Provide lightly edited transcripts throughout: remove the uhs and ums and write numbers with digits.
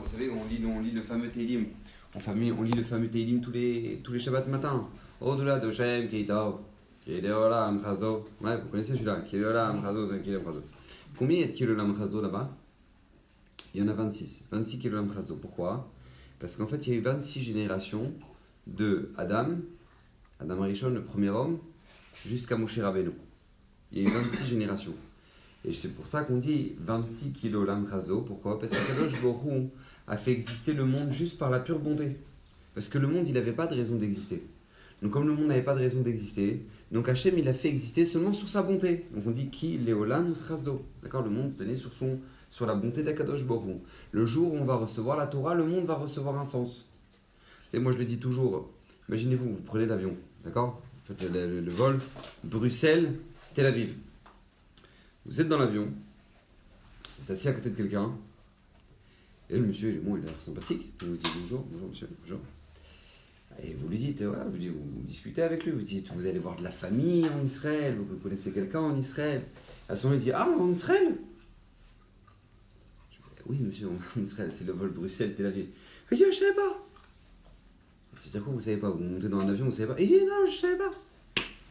Vous savez, on lit le fameux Teilim. On lit le fameux Teilim tous les Shabbats matin. Ozola de Shem, Keitov, Kileolam Chazo. Ouais, vous connaissez celui-là. Kileolam Chazo, Kileolam Chazo. Combien il y a de Kileolam Chazo là-bas? Il y en a 26. 26 Kileolam Chazo. Pourquoi? Parce qu'en fait, il y a eu 26 générations de Adam Arishon, le premier homme, jusqu'à Moshe Rabbeinu. Il y a eu 26 générations. Et c'est pour ça qu'on dit 26 Kilolam Chazo. Pourquoi? Parce que Kadosh Baruch Hu a fait exister le monde juste par la pure bonté. Parce que le monde, il n'avait pas de raison d'exister. Donc comme le monde n'avait pas de raison d'exister, donc Hachem, il a fait exister seulement sur sa bonté. Donc on dit Kilolam Chazo. D'accord? Le monde tenait sur la bonté d'Akadosh Baruch Hu. Le jour où on va recevoir la Torah, le monde va recevoir un sens. C'est moi je le dis toujours. Imaginez-vous, vous prenez l'avion. D'accord? Vous faites le vol Bruxelles-Tel Aviv. Vous êtes dans l'avion, vous êtes assis à côté de quelqu'un, et le monsieur, il a l'air sympathique, il vous dit bonjour monsieur, bonjour. Et vous lui dites, voilà, vous discutez avec lui, vous dites, vous allez voir de la famille en Israël, vous connaissez quelqu'un en Israël. À ce moment, il dit, ah, en Israël? Oui monsieur, en Israël, c'est le vol Bruxelles-Tel Aviv. Il dit, je ne savais pas. C'est-à-dire quoi, vous ne savez pas? Vous montez dans un avion, vous ne savez pas? Il dit, non, je ne savais pas.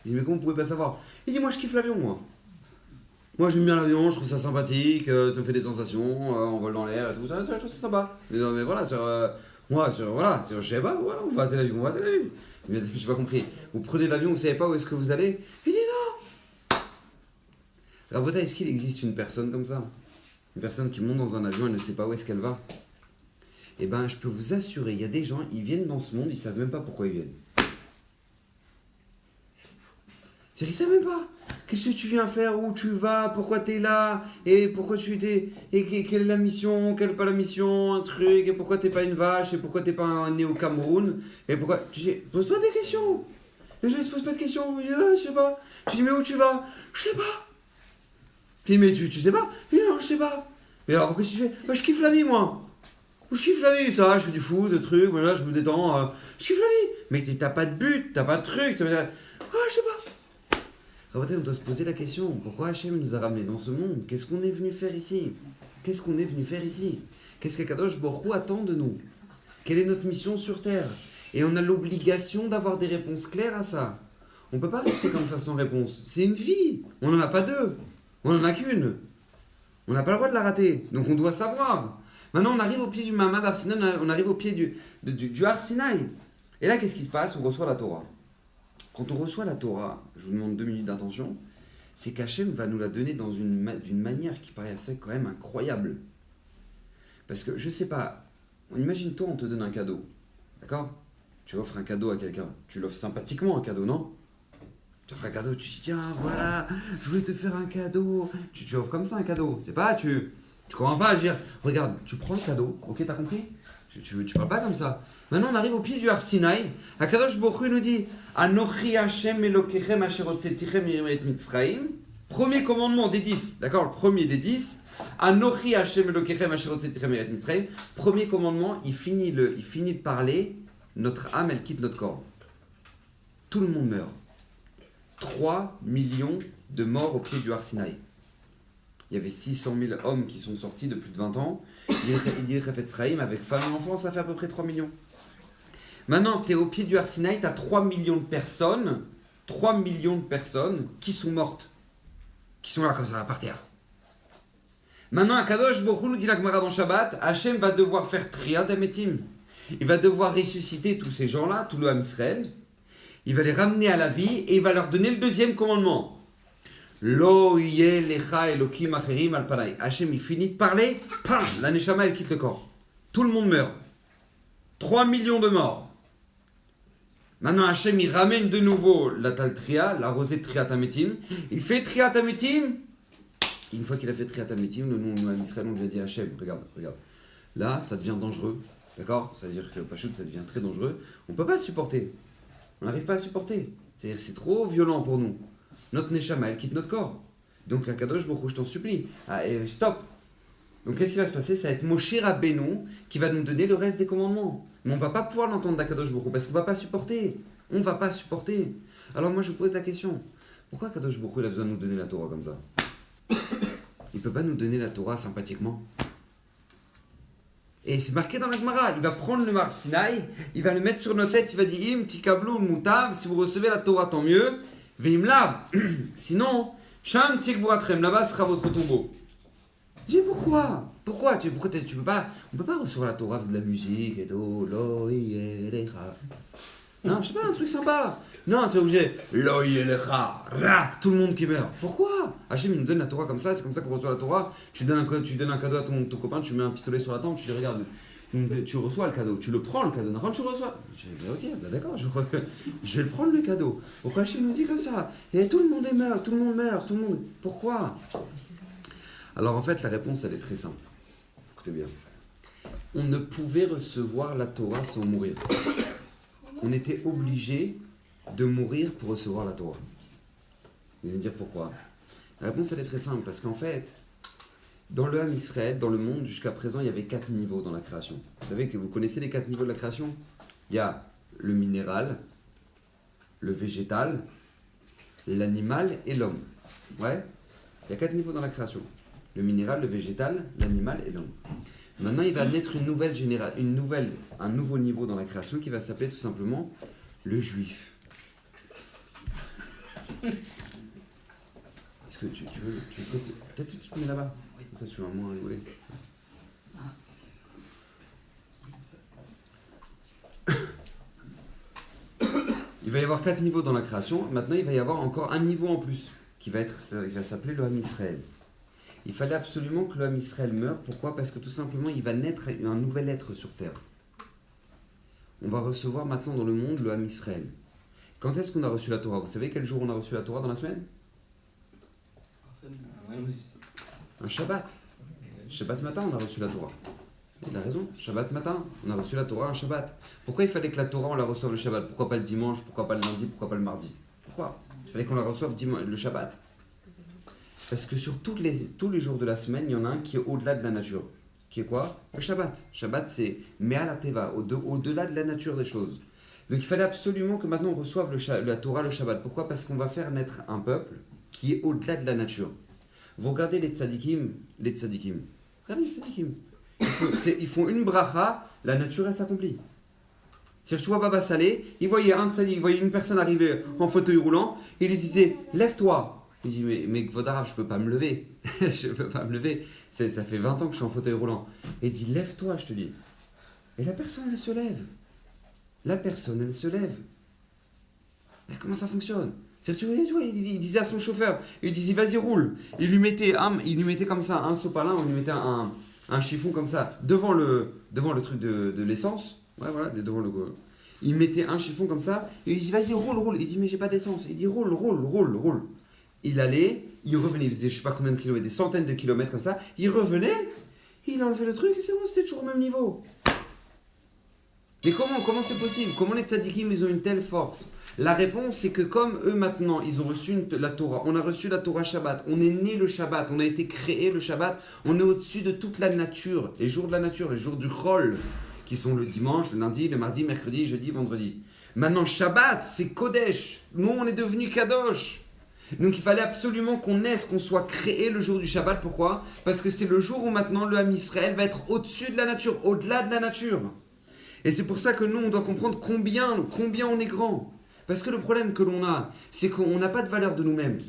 Il dit, mais comment vous ne pouvez pas savoir? Il dit, moi je kiffe l'avion, moi. Moi j'aime bien l'avion, je trouve ça sympathique, ça me fait des sensations, on vole dans l'air et tout, ça, je trouve ça sympa. Mais voilà, je sais pas, ouais, on va à Tel Aviv, Mais j'ai pas compris. Vous prenez l'avion, vous savez pas où est-ce que vous allez? Il dit non. Rabota, est-ce qu'il existe une personne comme ça? Une personne qui monte dans un avion, elle ne sait pas où est-ce qu'elle va? Eh ben, je peux vous assurer, il y a des gens, ils viennent dans ce monde, ils savent même pas pourquoi ils viennent. Ils savent même pas. Qu'est-ce que tu viens faire? Où tu vas? Pourquoi tu es là? Et pourquoi tu t'es... Et quelle est la mission? Quelle n'est pas la mission? Un truc? Et pourquoi t'es pas une vache? Et pourquoi t'es pas né au Cameroun? Et pourquoi... Tu dis, pose-toi des questions. Les gens ne se posent pas de questions. Ils disent, je sais pas. Tu dis, mais où tu vas? Je sais pas. Puis, mais tu sais pas? Non, je sais pas. Mais alors, pourquoi tu fais? Je kiffe la vie, moi. Je kiffe la vie, ça. Je fais du foot, des trucs. Voilà, je me détends. Je kiffe la vie. Mais t'as pas de but, t'as pas de truc. Je sais pas. Rabotai, on doit se poser la question, pourquoi Hachem nous a ramenés dans ce monde? Qu'est-ce qu'on est venu faire ici? Qu'est-ce qu'Akadosh Baruch Hu attend de nous? Quelle est notre mission sur Terre? Et on a l'obligation d'avoir des réponses claires à ça. On ne peut pas rester comme ça sans réponse. C'est une vie. On n'en a pas deux. On n'en a qu'une. On n'a pas le droit de la rater. Donc on doit savoir. Maintenant, on arrive au pied du Mahamad Har Sinaï, on arrive au pied du Har Sinaï. Et là, qu'est-ce qui se passe? On reçoit la Torah. Quand on reçoit la Torah, je vous demande 2 minutes d'attention, c'est qu'Hachem va nous la donner d'une manière qui paraît assez quand même incroyable. Parce que, je sais pas, imagine-toi, on te donne un cadeau, d'accord? Tu offres un cadeau à quelqu'un, tu l'offres sympathiquement un cadeau, non? Tu offres un cadeau, tu dis, tiens, voilà, je voulais te faire un cadeau. Tu offres comme ça un cadeau, c'est pas, tu comprends pas, je veux dire, regarde, tu prends le cadeau, ok, t'as compris? Tu parles pas comme ça. Maintenant, on arrive au pied du Har Sinaï. Akadosh Baruch Hu nous dit Anochi Hashem Elokechem asher hotzetichem mi'eretz Mitzrayim. Premier commandement des 10. D'accord? Le premier des 10. Anochi Hashem Elokechem asher hotzetichem mi'eretz Mitzrayim. Premier commandement, il finit de parler. Notre âme, elle quitte notre corps. Tout le monde meurt. 3 millions de morts au pied du Har Sinaï. Il y avait 600 000 hommes qui sont sortis de plus de 20 ans. Il dit Chafetz Chaim, avec femmes et enfants, ça fait à peu près 3 millions. Maintenant, tu es au pied du Har Sinaï, tu as 3 millions de personnes qui sont mortes. Qui sont là comme ça, par terre. Maintenant, Akadosh Baruch Hu nous dit la Gemara dans Shabbat, Hachem va devoir faire Triyat HaMetim. Il va devoir ressusciter tous ces gens-là, tout le Ham Israël. Il va les ramener à la vie et il va leur donner le deuxième commandement. Lo yeh lecha elokim acherim al panai. Hachem, il finit de parler, pam, la neshama, elle quitte le corps. Tout le monde meurt. 3 millions de morts. Maintenant, Hachem, il ramène de nouveau la taltria, la rosée de Triyat HaMetim. Il fait Triyat HaMetim. Une fois qu'il a fait Triyat HaMetim, nous, en Israël, on lui a dit Hachem, regarde. Là, ça devient dangereux. D'accord? Ça veut dire que le Pachout, ça devient très dangereux. On ne peut pas supporter. On n'arrive pas à supporter. C'est-à-dire que c'est trop violent pour nous. Notre Neshama, elle quitte notre corps. Donc, Akadosh Baruch Hu, je t'en supplie. Stop. Donc, qu'est-ce qui va se passer? Ça va être Moshe Rabbeinu qui va nous donner le reste des commandements. Mais on ne va pas pouvoir l'entendre d'Akadosh Baruch Hu parce qu'on ne va pas supporter. On ne va pas supporter. Alors, moi, je vous pose la question. Pourquoi Akadosh Baruch Hu, il a besoin de nous donner la Torah comme ça? Il ne peut pas nous donner la Torah sympathiquement. Et c'est marqué dans la Gemara, il va prendre le Mar Sinaï, il va le mettre sur nos têtes, il va dire Im tikablu mutav, si vous recevez la Torah tant mieux, veim lav. Sinon, sham tikvuratrem, là-bas sera votre tombeau. J'ai dit pourquoi? Pourquoi tu peux pas, on peut pas recevoir la Torah avec de la musique et tout, non, je sais pas, un truc sympa. Non, tu es obligé. Tout le monde qui meurt. Pourquoi? Hachem, il nous donne la Torah comme ça, c'est comme ça qu'on reçoit la Torah. Tu donnes un cadeau à ton copain, tu mets un pistolet sur la tempe, tu dis regarde, tu reçois le cadeau, tu le prends le cadeau, quand tu reçois. Je dis ok, bah d'accord, je vais le prendre le cadeau. Pourquoi Hachem nous dit comme ça? Et tout le monde meurt, tout le monde meurt, tout le monde. Pourquoi? Alors en fait, la réponse elle est très simple. Écoutez bien. On ne pouvait recevoir la Torah sans mourir. On était obligé de mourir pour recevoir la Torah. Vous allez me dire pourquoi? La réponse elle est très simple, parce qu'en fait, dans le Ham Israël, dans le monde, jusqu'à présent, il y avait 4 niveaux dans la création. Vous savez que vous connaissez les 4 niveaux de la création? Il y a le minéral, le végétal, l'animal et l'homme. Ouais? Il y a 4 niveaux dans la création. Le minéral, le végétal, l'animal et l'homme. Maintenant, il va naître un nouveau niveau dans la création qui va s'appeler tout simplement le juif. Est-ce que tu veux peut-être tu te mets là-bas? Comme ça, tu vas moins rigoler. Il va y avoir 4 niveaux dans la création. Maintenant, il va y avoir encore un niveau en plus qui va s'appeler le Ham Israël. Il fallait absolument que le Ham Israël meure. Pourquoi? Parce que tout simplement, il va naître un nouvel être sur terre. On va recevoir maintenant dans le monde le Ham Israël. Quand est-ce qu'on a reçu la Torah? Vous savez quel jour on a reçu la Torah dans la semaine? Un Shabbat. Shabbat matin, on a reçu la Torah. Il a raison. Shabbat matin, on a reçu la Torah un Shabbat. Pourquoi il fallait que la Torah, on la reçoive le Shabbat? Pourquoi pas le dimanche? Pourquoi pas le lundi? Pourquoi pas le mardi? Pourquoi? Il fallait qu'on la reçoive le Shabbat. Parce que sur tous les jours de la semaine, il y en a un qui est au-delà de la nature. Qui est quoi? Le Shabbat. Shabbat, c'est Me'al Teva, au-delà de la nature des choses. Donc il fallait absolument que maintenant on reçoive la Torah le Shabbat. Pourquoi? Parce qu'on va faire naître un peuple qui est au-delà de la nature. Vous regardez les tzadikim. Regardez les tzadikim. Ils font une bracha, la nature elle s'accomplit. C'est-à-dire, tu vois Baba Salé, il voyait un tzadik, il voyait une personne arriver en fauteuil roulant, il lui disait lève-toi. Il dit mais Kvodarav, je peux pas me lever. Je peux pas me lever. Ça fait 20 ans que je suis en fauteuil roulant. Et il dit lève-toi, je te dis. Et la personne elle se lève. Mais comment ça fonctionne? C'est-à-dire, tu vois, il disait à son chauffeur, il disait vas-y roule. Il lui mettait comme ça un sopalin, on lui mettait un chiffon comme ça devant le truc de l'essence. Ouais voilà, devant le. Il mettait un chiffon comme ça et il dit vas-y roule. Il dit mais j'ai pas d'essence. Il dit roule. Il allait, il revenait, il faisait je sais pas combien de kilomètres, des centaines de kilomètres comme ça. Il revenait, il enlevait le truc et c'est bon, c'était toujours au même niveau. Mais comment c'est possible? Comment les tzadikim ils ont une telle force? La réponse c'est que comme eux maintenant ils ont reçu la Torah, on a reçu la Torah Shabbat, on est né le Shabbat, on a été créé le Shabbat, on est au-dessus de toute la nature, les jours de la nature, les jours du Chol, qui sont le dimanche, le lundi, le mardi, mercredi, jeudi, vendredi. Maintenant Shabbat c'est Kodesh, nous on est devenu Kadosh. Donc il fallait absolument qu'on naisse, qu'on soit créé le jour du Shabbat. Pourquoi? Parce que c'est le jour où maintenant le Ham Israël va être au-dessus de la nature, au-delà de la nature. Et c'est pour ça que nous, on doit comprendre combien on est grand. Parce que le problème que l'on a, c'est qu'on n'a pas de valeur de nous-mêmes.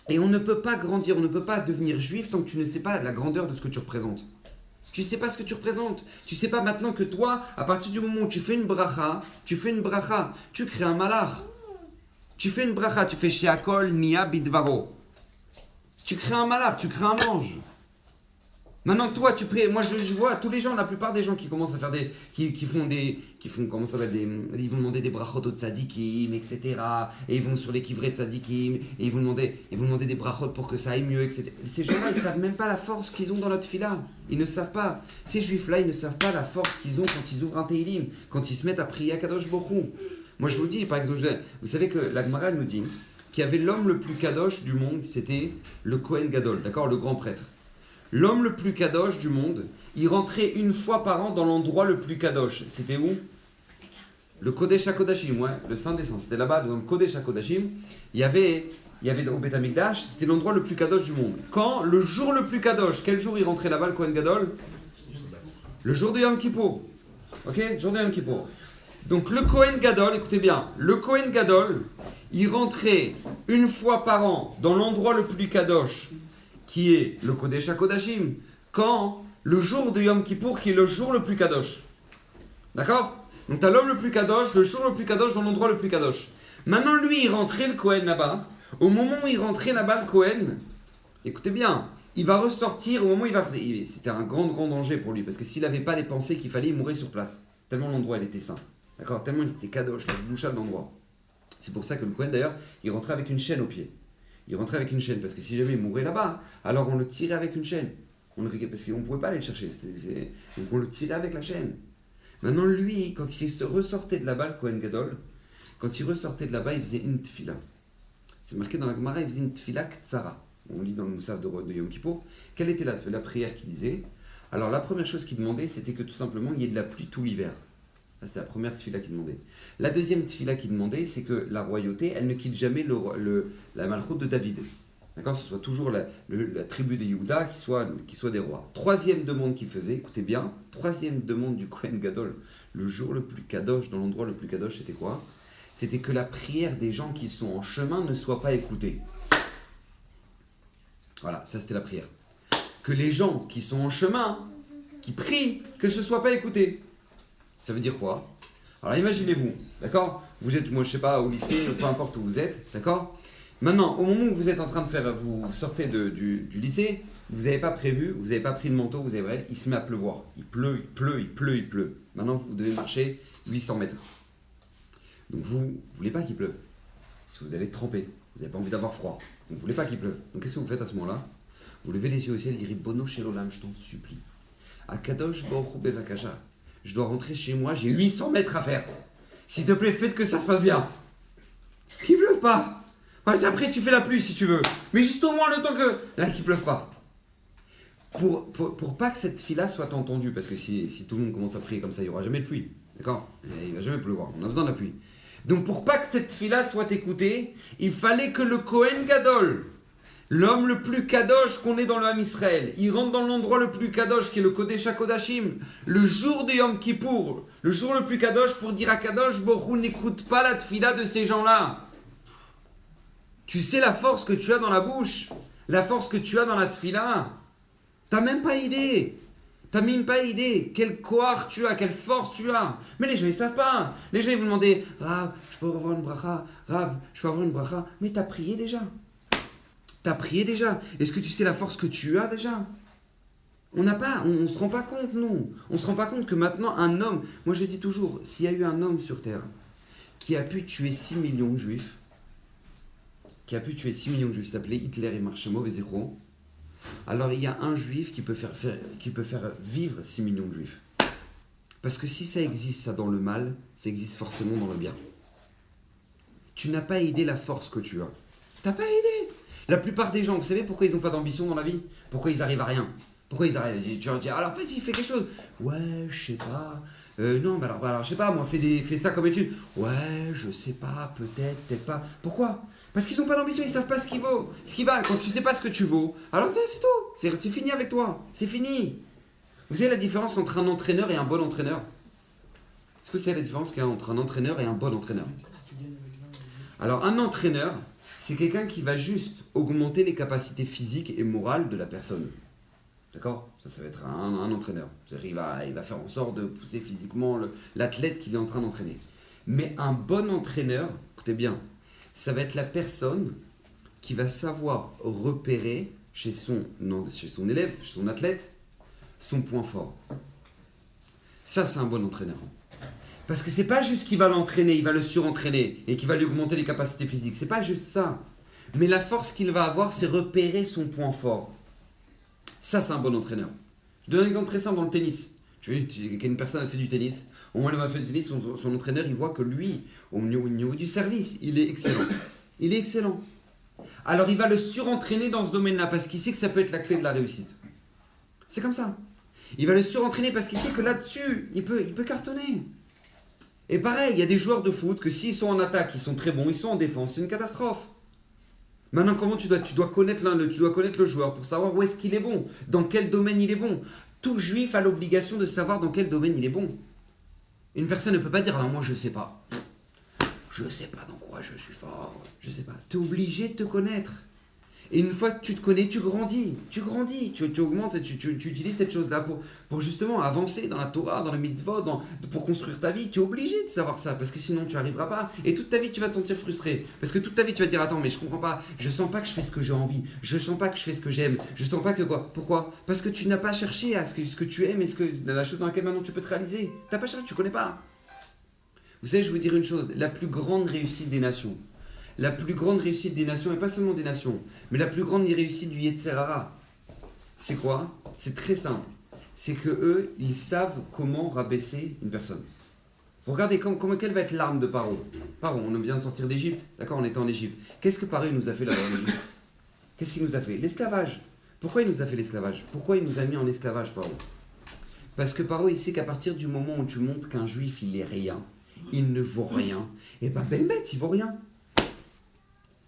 Et on ne peut pas grandir, on ne peut pas devenir juif tant que tu ne sais pas la grandeur de ce que tu représentes. Tu ne sais pas ce que tu représentes. Tu ne sais pas maintenant que toi, à partir du moment où tu fais une bracha, tu crées un malach. Tu fais une bracha, tu fais Sheakol Nia Bidvaro. Tu crées un malach, tu crées un ange. Maintenant que toi, tu pries, moi je vois tous les gens, la plupart des gens qui commencent à faire comment ça s'appelle, ils vont demander des brachot au tzadikim, etc. Et ils vont sur les kivrei tzadikim, et ils vont demander des brachot pour que ça aille mieux, etc. Ces gens-là, ils ne savent même pas la force qu'ils ont dans notre fila. Ils ne savent pas. Ces juifs-là, ils ne savent pas la force qu'ils ont quand ils ouvrent un Teilim, quand ils se mettent à prier à Kadosh Baruch Hu. Moi je vous dis, par exemple, vous savez que la Gemara nous dit qu'il y avait l'homme le plus kadosh du monde, c'était le Kohen Gadol, d'accord, le grand prêtre. L'homme le plus kadosh du monde, il rentrait une fois par an dans l'endroit le plus kadosh. C'était où? Le Kodesh HaKodashim, ouais, le Saint des Saints. C'était là-bas, dans le Kodesh HaKodashim. Il y avait au Beth Amikdash, c'était l'endroit le plus kadosh du monde. Quand? Le jour le plus kadosh. Quel jour il rentrait là-bas, le Kohen Gadol? Le jour de Yom Kippour. Ok, jour de Yom Kippour. Donc le Kohen Gadol, écoutez bien, le Kohen Gadol, il rentrait une fois par an dans l'endroit le plus kadosh, qui est le Kodesh HaKodashim, quand le jour de Yom Kippour, qui est le jour le plus kadosh. D'accord? Donc tu as l'homme le plus kadosh, le jour le plus kadosh, dans l'endroit le plus kadosh. Maintenant lui, il rentrait le Kohen là-bas. Au moment où il rentrait là-bas le Kohen, écoutez bien, il va ressortir au moment où il va... C'était un grand danger pour lui, parce que s'il n'avait pas les pensées qu'il fallait, il mourrait sur place. Tellement l'endroit, il était saint. D'accord? Tellement il était kadosh, la boucha de l'endroit. C'est pour ça que le Kohen, d'ailleurs, il rentrait avec une chaîne au pied. Il rentrait avec une chaîne, parce que si jamais il mourait là-bas, alors on le tirait avec une chaîne. Parce qu'on ne pouvait pas aller le chercher. Donc on le tirait avec la chaîne. Maintenant, lui, quand il se ressortait de là-bas, le Kohen Gadol, quand il ressortait de là-bas, il faisait une tfila. C'est marqué dans la Gemara, il faisait une tfila ktsara. On lit dans le Moussaf de Yom Kippour. Quelle était la prière qu'il disait? Alors la première chose qu'il demandait, c'était que tout simplement il y ait de la pluie tout l'hiver. Ça, c'est la première tfila qu'il demandait. La deuxième tfila qu'il demandait, c'est que la royauté, elle ne quitte jamais la malchoute de David. D'accord? Ce soit toujours la tribu de Yehuda qui soit des rois. Troisième demande qu'il faisait, écoutez bien, troisième demande du Kohen Gadol, le jour le plus kadosh, dans l'endroit le plus kadosh, c'était quoi? C'était que la prière des gens qui sont en chemin ne soit pas écoutée. Voilà, ça c'était la prière. Que les gens qui sont en chemin, qui prient, que ce ne soit pas écouté. Ça veut dire quoi? Alors imaginez-vous, d'accord? Vous êtes, moi je sais pas, au lycée, peu importe où vous êtes, d'accord? Maintenant, au moment où vous êtes en train de faire, vous sortez du lycée, vous n'avez pas prévu, vous n'avez pas pris de manteau, il se met à pleuvoir. Il pleut. Maintenant, vous devez marcher 800 mètres. Donc vous ne voulez pas qu'il pleuve, parce que vous allez être trempé, vous n'avez pas envie d'avoir froid. Donc vous ne voulez pas qu'il pleuve. Donc qu'est-ce que vous faites à ce moment-là? Vous levez les yeux au ciel et dites Bono Shelolam, je t'en supplie. Akadosh Baruch Bevakasha. Je dois rentrer chez moi, j'ai 800 mètres à faire. S'il te plaît, faites que ça se passe bien. Qu'il pleuve pas. Après, tu fais la pluie si tu veux. Mais juste au moins le temps que... Là, qu'il pleuve pas. Pour pas que cette fille-là soit entendue, parce que si tout le monde commence à prier comme ça, il n'y aura jamais de pluie. D'accord? Il ne va jamais pleuvoir. On a besoin de la pluie. Donc, pour pas que cette fille-là soit écoutée, il fallait que le Kohen Gadol, l'homme le plus kadosh qu'on ait dans le Ham Israël, il rentre dans l'endroit le plus kadosh qui est le Kodesh HaKodashim, le jour de Yom Kippour, le jour le plus kadosh pour dire à Kadosh Borou, n'écoute pas la tfila de ces gens-là. Tu sais la force que tu as dans la bouche, la force que tu as dans la tfila. T'as même pas idée. Quel courage tu as, quelle force tu as. Mais les gens ils savent pas. Les gens ils vont demander Rav, je peux avoir une bracha. Rav, je peux avoir une bracha. Mais t'as prié déjà. Est-ce que tu sais la force que tu as déjà? On se rend pas compte, nous. On se rend pas compte que maintenant un homme, moi je dis toujours, s'il y a eu un homme sur terre qui a pu tuer 6 millions de juifs, il s'appelait Hitler et Marshemo Vezero, alors il y a un juif qui peut faire vivre 6 millions de juifs. Parce que si ça existe ça dans le mal, ça existe forcément dans le bien. Tu n'as pas idée la force que tu as. T'as pas idée. La plupart des gens, vous savez pourquoi ils n'ont pas d'ambition dans la vie? Pourquoi ils arrivent à rien? Pourquoi ils arrivent? Tu vas dire, alors vas-y, fais quelque chose. Ouais, je sais pas. Non, bah alors je sais pas, moi, fais ça comme étude. Ouais, je sais pas, peut-être pas. Pourquoi? Parce qu'ils n'ont pas d'ambition, ils savent pas ce qui vaut. Ce qui va, quand tu sais pas ce que tu vaux, alors c'est tout. C'est fini avec toi. C'est fini. Vous savez la différence entre un entraîneur et un bon entraîneur? Est-ce que c'est la différence qu'il y a entre un entraîneur et un bon entraîneur? Alors, un entraîneur, c'est quelqu'un qui va juste augmenter les capacités physiques et morales de la personne. D'accord? Ça va être un entraîneur. C'est-à-dire, il va faire en sorte de pousser physiquement l'athlète qu'il est en train d'entraîner. Mais un bon entraîneur, écoutez bien, ça va être la personne qui va savoir repérer chez son élève, chez son athlète, son point fort. Ça, c'est un bon entraîneur. Parce que c'est pas juste qu'il va l'entraîner, il va le surentraîner et qu'il va lui augmenter les capacités physiques. C'est pas juste ça. Mais la force qu'il va avoir, c'est repérer son point fort. Ça, c'est un bon entraîneur. Je donne un exemple très simple dans le tennis. Une personne a fait du tennis. Au moment où elle a fait du tennis, son entraîneur, il voit que lui, au niveau du service, il est excellent. Alors, il va le surentraîner dans ce domaine-là parce qu'il sait que ça peut être la clé de la réussite. C'est comme ça. Il va le surentraîner parce qu'il sait que là-dessus, il peut cartonner. Et pareil, il y a des joueurs de foot que s'ils sont en attaque, ils sont très bons, ils sont en défense, c'est une catastrophe. Maintenant, comment tu dois connaître le joueur pour savoir où est-ce qu'il est bon, dans quel domaine il est bon. Tout juif a l'obligation de savoir dans quel domaine il est bon. Une personne ne peut pas dire, alors moi je sais pas. Je sais pas dans quoi je suis fort. Je sais pas. Tu es obligé de te connaître. Et une fois que tu te connais, tu grandis. Tu augmentes et tu utilises cette chose-là pour justement avancer dans la Torah, dans la mitzvot, pour construire ta vie. Tu es obligé de savoir ça parce que sinon tu n'y arriveras pas. Et toute ta vie, tu vas te sentir frustré. Parce que toute ta vie, tu vas te dire, attends, mais je comprends pas. Je sens pas que je fais ce que j'ai envie. Je sens pas que je fais ce que j'aime. Je sens pas que quoi. Pourquoi? Parce que tu n'as pas cherché à ce que tu aimes et la chose dans laquelle maintenant tu peux te réaliser. Tu n'as pas cherché, tu connais pas. Vous savez, je vais vous dire une chose. La plus grande réussite des nations, la plus grande réussite des nations, et pas seulement des nations, mais la plus grande réussite du Yetzer Hara, c'est quoi? C'est très simple. C'est que eux, ils savent comment rabaisser une personne. Vous regardez quelle va être l'arme de Paro. Paro, on vient de sortir d'Égypte, d'accord, on était en Égypte. Qu'est-ce que Paro nous a fait là-bas en Égypte? Qu'est-ce qu'il nous a fait? L'esclavage. Pourquoi il nous a fait l'esclavage? Pourquoi il nous a mis en esclavage, Paro? Parce que Paro, il sait qu'à partir du moment où tu montres qu'un juif, il est rien, il ne vaut rien, et ben bête, il vaut rien.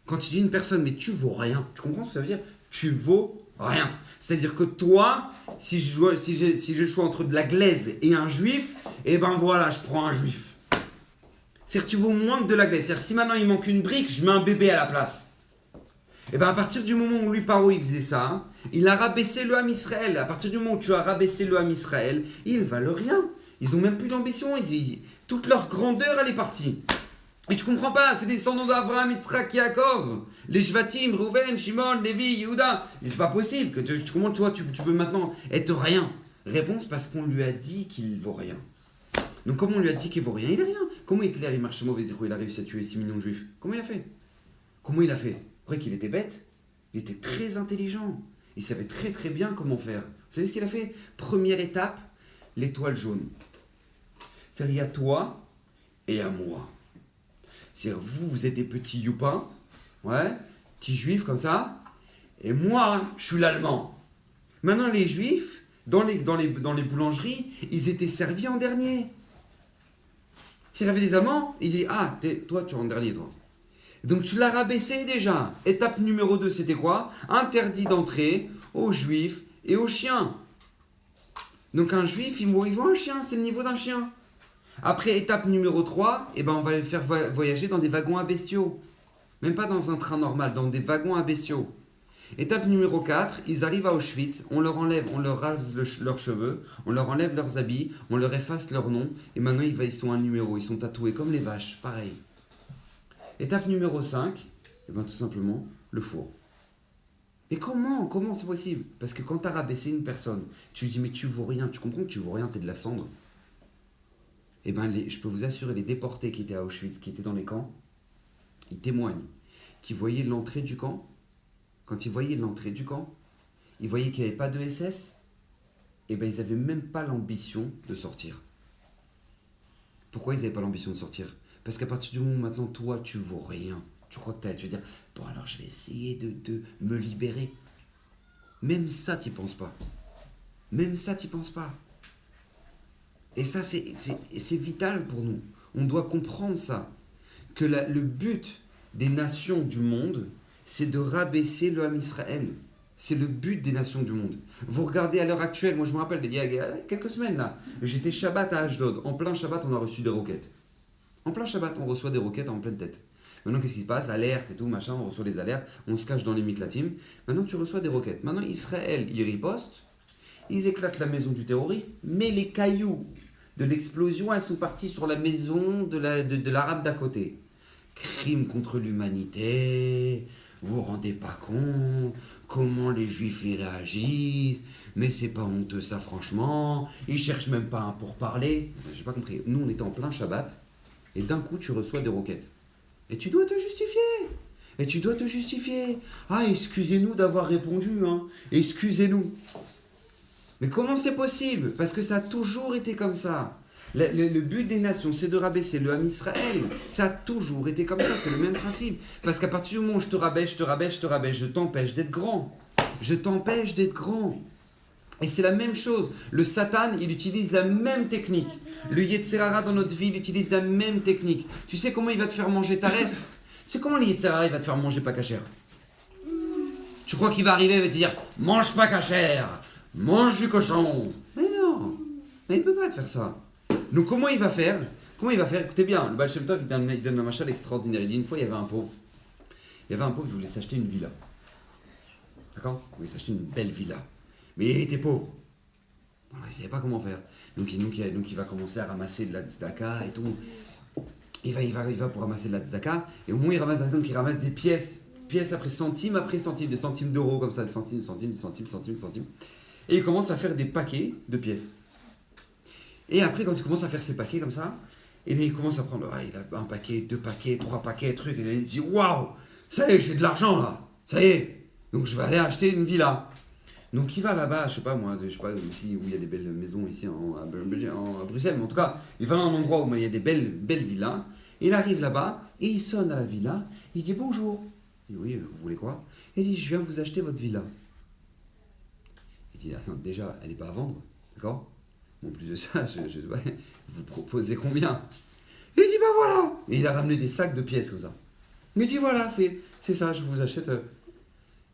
Quand tu dis une personne, mais tu vaux rien, tu comprends ce que ça veut dire? Tu vaux rien. C'est-à-dire que toi, si je choisis entre de la glaise et un juif, et ben voilà, je prends un juif. C'est-à-dire que tu vaux moins que de la glaise. C'est-à-dire que si maintenant il manque une brique, je mets un bébé à la place. Et bien à partir du moment où lui, Paro, il faisait ça, il a rabaissé le Ham Israël. À partir du moment où tu as rabaissé le Ham Israël, ils valent rien. Ils n'ont même plus d'ambition. Toute leur grandeur, elle est partie. Et tu comprends pas, c'est des descendants d'Abraham, Yitzhak, Yaakov, les Shvatim, Reuven, Shimon, Lévi, Yehuda. C'est pas possible. Comment tu peux maintenant être rien? Réponse, parce qu'on lui a dit qu'il vaut rien. Donc comment on lui a dit qu'il vaut rien? Il est rien. Comment Hitler, il marche mauvais zéro, il a réussi à tuer 6 millions de juifs? Comment il a fait? Comment il a fait? Vous croyez qu'il était bête? Il était très intelligent. Il savait très très bien comment faire. Vous savez ce qu'il a fait? Première étape, l'étoile jaune. C'est-à-dire, il y a toi et il y a moi. C'est-à-dire, vous êtes des petits youpins, ouais, petits juifs comme ça, et moi, je suis l'allemand. Maintenant, les juifs, dans les boulangeries, ils étaient servis en dernier. S'il y avait des Allemands, ils disaient, ah, toi, tu es en dernier, toi. Donc, tu l'as rabaissé déjà. Étape numéro 2, c'était quoi? Interdit d'entrer aux juifs et aux chiens. Donc, un juif, il voit un chien, c'est le niveau d'un chien. Après, étape numéro 3, eh ben, on va les faire voyager dans des wagons à bestiaux. Même pas dans un train normal, dans des wagons à bestiaux. Étape numéro 4, ils arrivent à Auschwitz, on leur rase leurs cheveux, on leur enlève leurs habits, on leur efface leur nom, et maintenant ils sont un numéro, ils sont tatoués comme les vaches, pareil. Étape numéro 5, eh ben, tout simplement, le four. Et comment c'est possible? Parce que quand tu as rabaissé une personne, tu lui dis mais tu vaux rien, tu comprends que tu vaux rien, t'es de la cendre. Eh bien, je peux vous assurer, les déportés qui étaient à Auschwitz, qui étaient dans les camps, ils témoignent qu'ils voyaient l'entrée du camp. Quand ils voyaient l'entrée du camp, ils voyaient qu'il n'y avait pas de SS. Eh bien, ils n'avaient même pas l'ambition de sortir. Pourquoi ils n'avaient pas l'ambition de sortir? Parce qu'à partir du moment où maintenant, toi, tu vaux rien, tu crois que tu vas dire, bon alors je vais essayer de me libérer. Même ça, tu n'y penses pas. Même ça, tu n'y penses pas. Et ça, c'est vital pour nous. On doit comprendre ça. Que le but des nations du monde, c'est de rabaisser le Ham Israël. C'est le but des nations du monde. Vous regardez à l'heure actuelle, moi je me rappelle, il y a quelques semaines là, j'étais Shabbat à Ashdod. En plein Shabbat, on a reçu des roquettes. En plein Shabbat, on reçoit des roquettes en pleine tête. Maintenant, qu'est-ce qui se passe? Alerte et tout, machin, on reçoit les alertes, on se cache dans les miklatim. Maintenant, tu reçois des roquettes. Maintenant, Israël, ils ripostent, ils éclatent la maison du terroriste, mais les cailloux de l'explosion, elles sont parties sur la maison de l'arabe d'à côté. Crime contre l'humanité, vous vous rendez pas compte comment les juifs y réagissent, mais c'est pas honteux ça franchement, ils cherchent même pas un pourparler. J'ai pas compris, nous on était en plein Shabbat, et d'un coup tu reçois des roquettes. Et tu dois te justifier. Ah, excusez-nous d'avoir répondu, hein. Excusez-nous. Mais comment c'est possible? Parce que ça a toujours été comme ça. Le but des nations, c'est de rabaisser le Ham Israël. Ça a toujours été comme ça, c'est le même principe. Parce qu'à partir du moment où je te rabaisse, je t'empêche d'être grand. Et c'est la même chose. Le Satan, il utilise la même technique. Le Yetzer Hara dans notre vie, il utilise la même technique. Tu sais comment il va te faire manger ta ref? Tu sais comment le Yetzer Hara, il va te faire manger pas cachère? Tu crois qu'il va arriver et va te dire mange pas cachère, mange du cochon. Mais il ne peut pas te faire ça. Donc comment il va faire? Écoutez bien, le Baal Shem Tov, il donne un machal extraordinaire. Il dit une fois, il y avait un pauvre. Il y avait un pauvre qui voulait s'acheter une villa. D'accord? Il voulait s'acheter une belle villa. Mais il était pauvre. Voilà, il ne savait pas comment faire. Donc il va commencer à ramasser de la tzedaka et tout. Il va pour ramasser de la tzedaka. Et au moins, il ramasse des pièces. Pièces après centimes, des centimes d'euros comme ça. Des centimes. Et il commence à faire des paquets de pièces. Et après, quand il commence à faire ses paquets comme ça, et il commence à prendre, il a un paquet, 2 paquets, 3 paquets, trucs. Et il se dit, waouh, ça y est, j'ai de l'argent là. Ça y est. Donc je vais aller acheter une villa. Donc il va là-bas, je sais pas ici où il y a des belles maisons ici à Bruxelles, mais en tout cas, il va dans un endroit où il y a des belles villas. Il arrive là-bas et il sonne à la villa. Il dit bonjour. Il dit oui, vous voulez quoi? Il dit je viens vous acheter votre villa. Il dit non, déjà, elle n'est pas à vendre, d'accord? En plus de ça, vous proposez combien? Il dit bah voilà. Et il a ramené des sacs de pièces comme ça. Il dit voilà, c'est ça, je vous achète.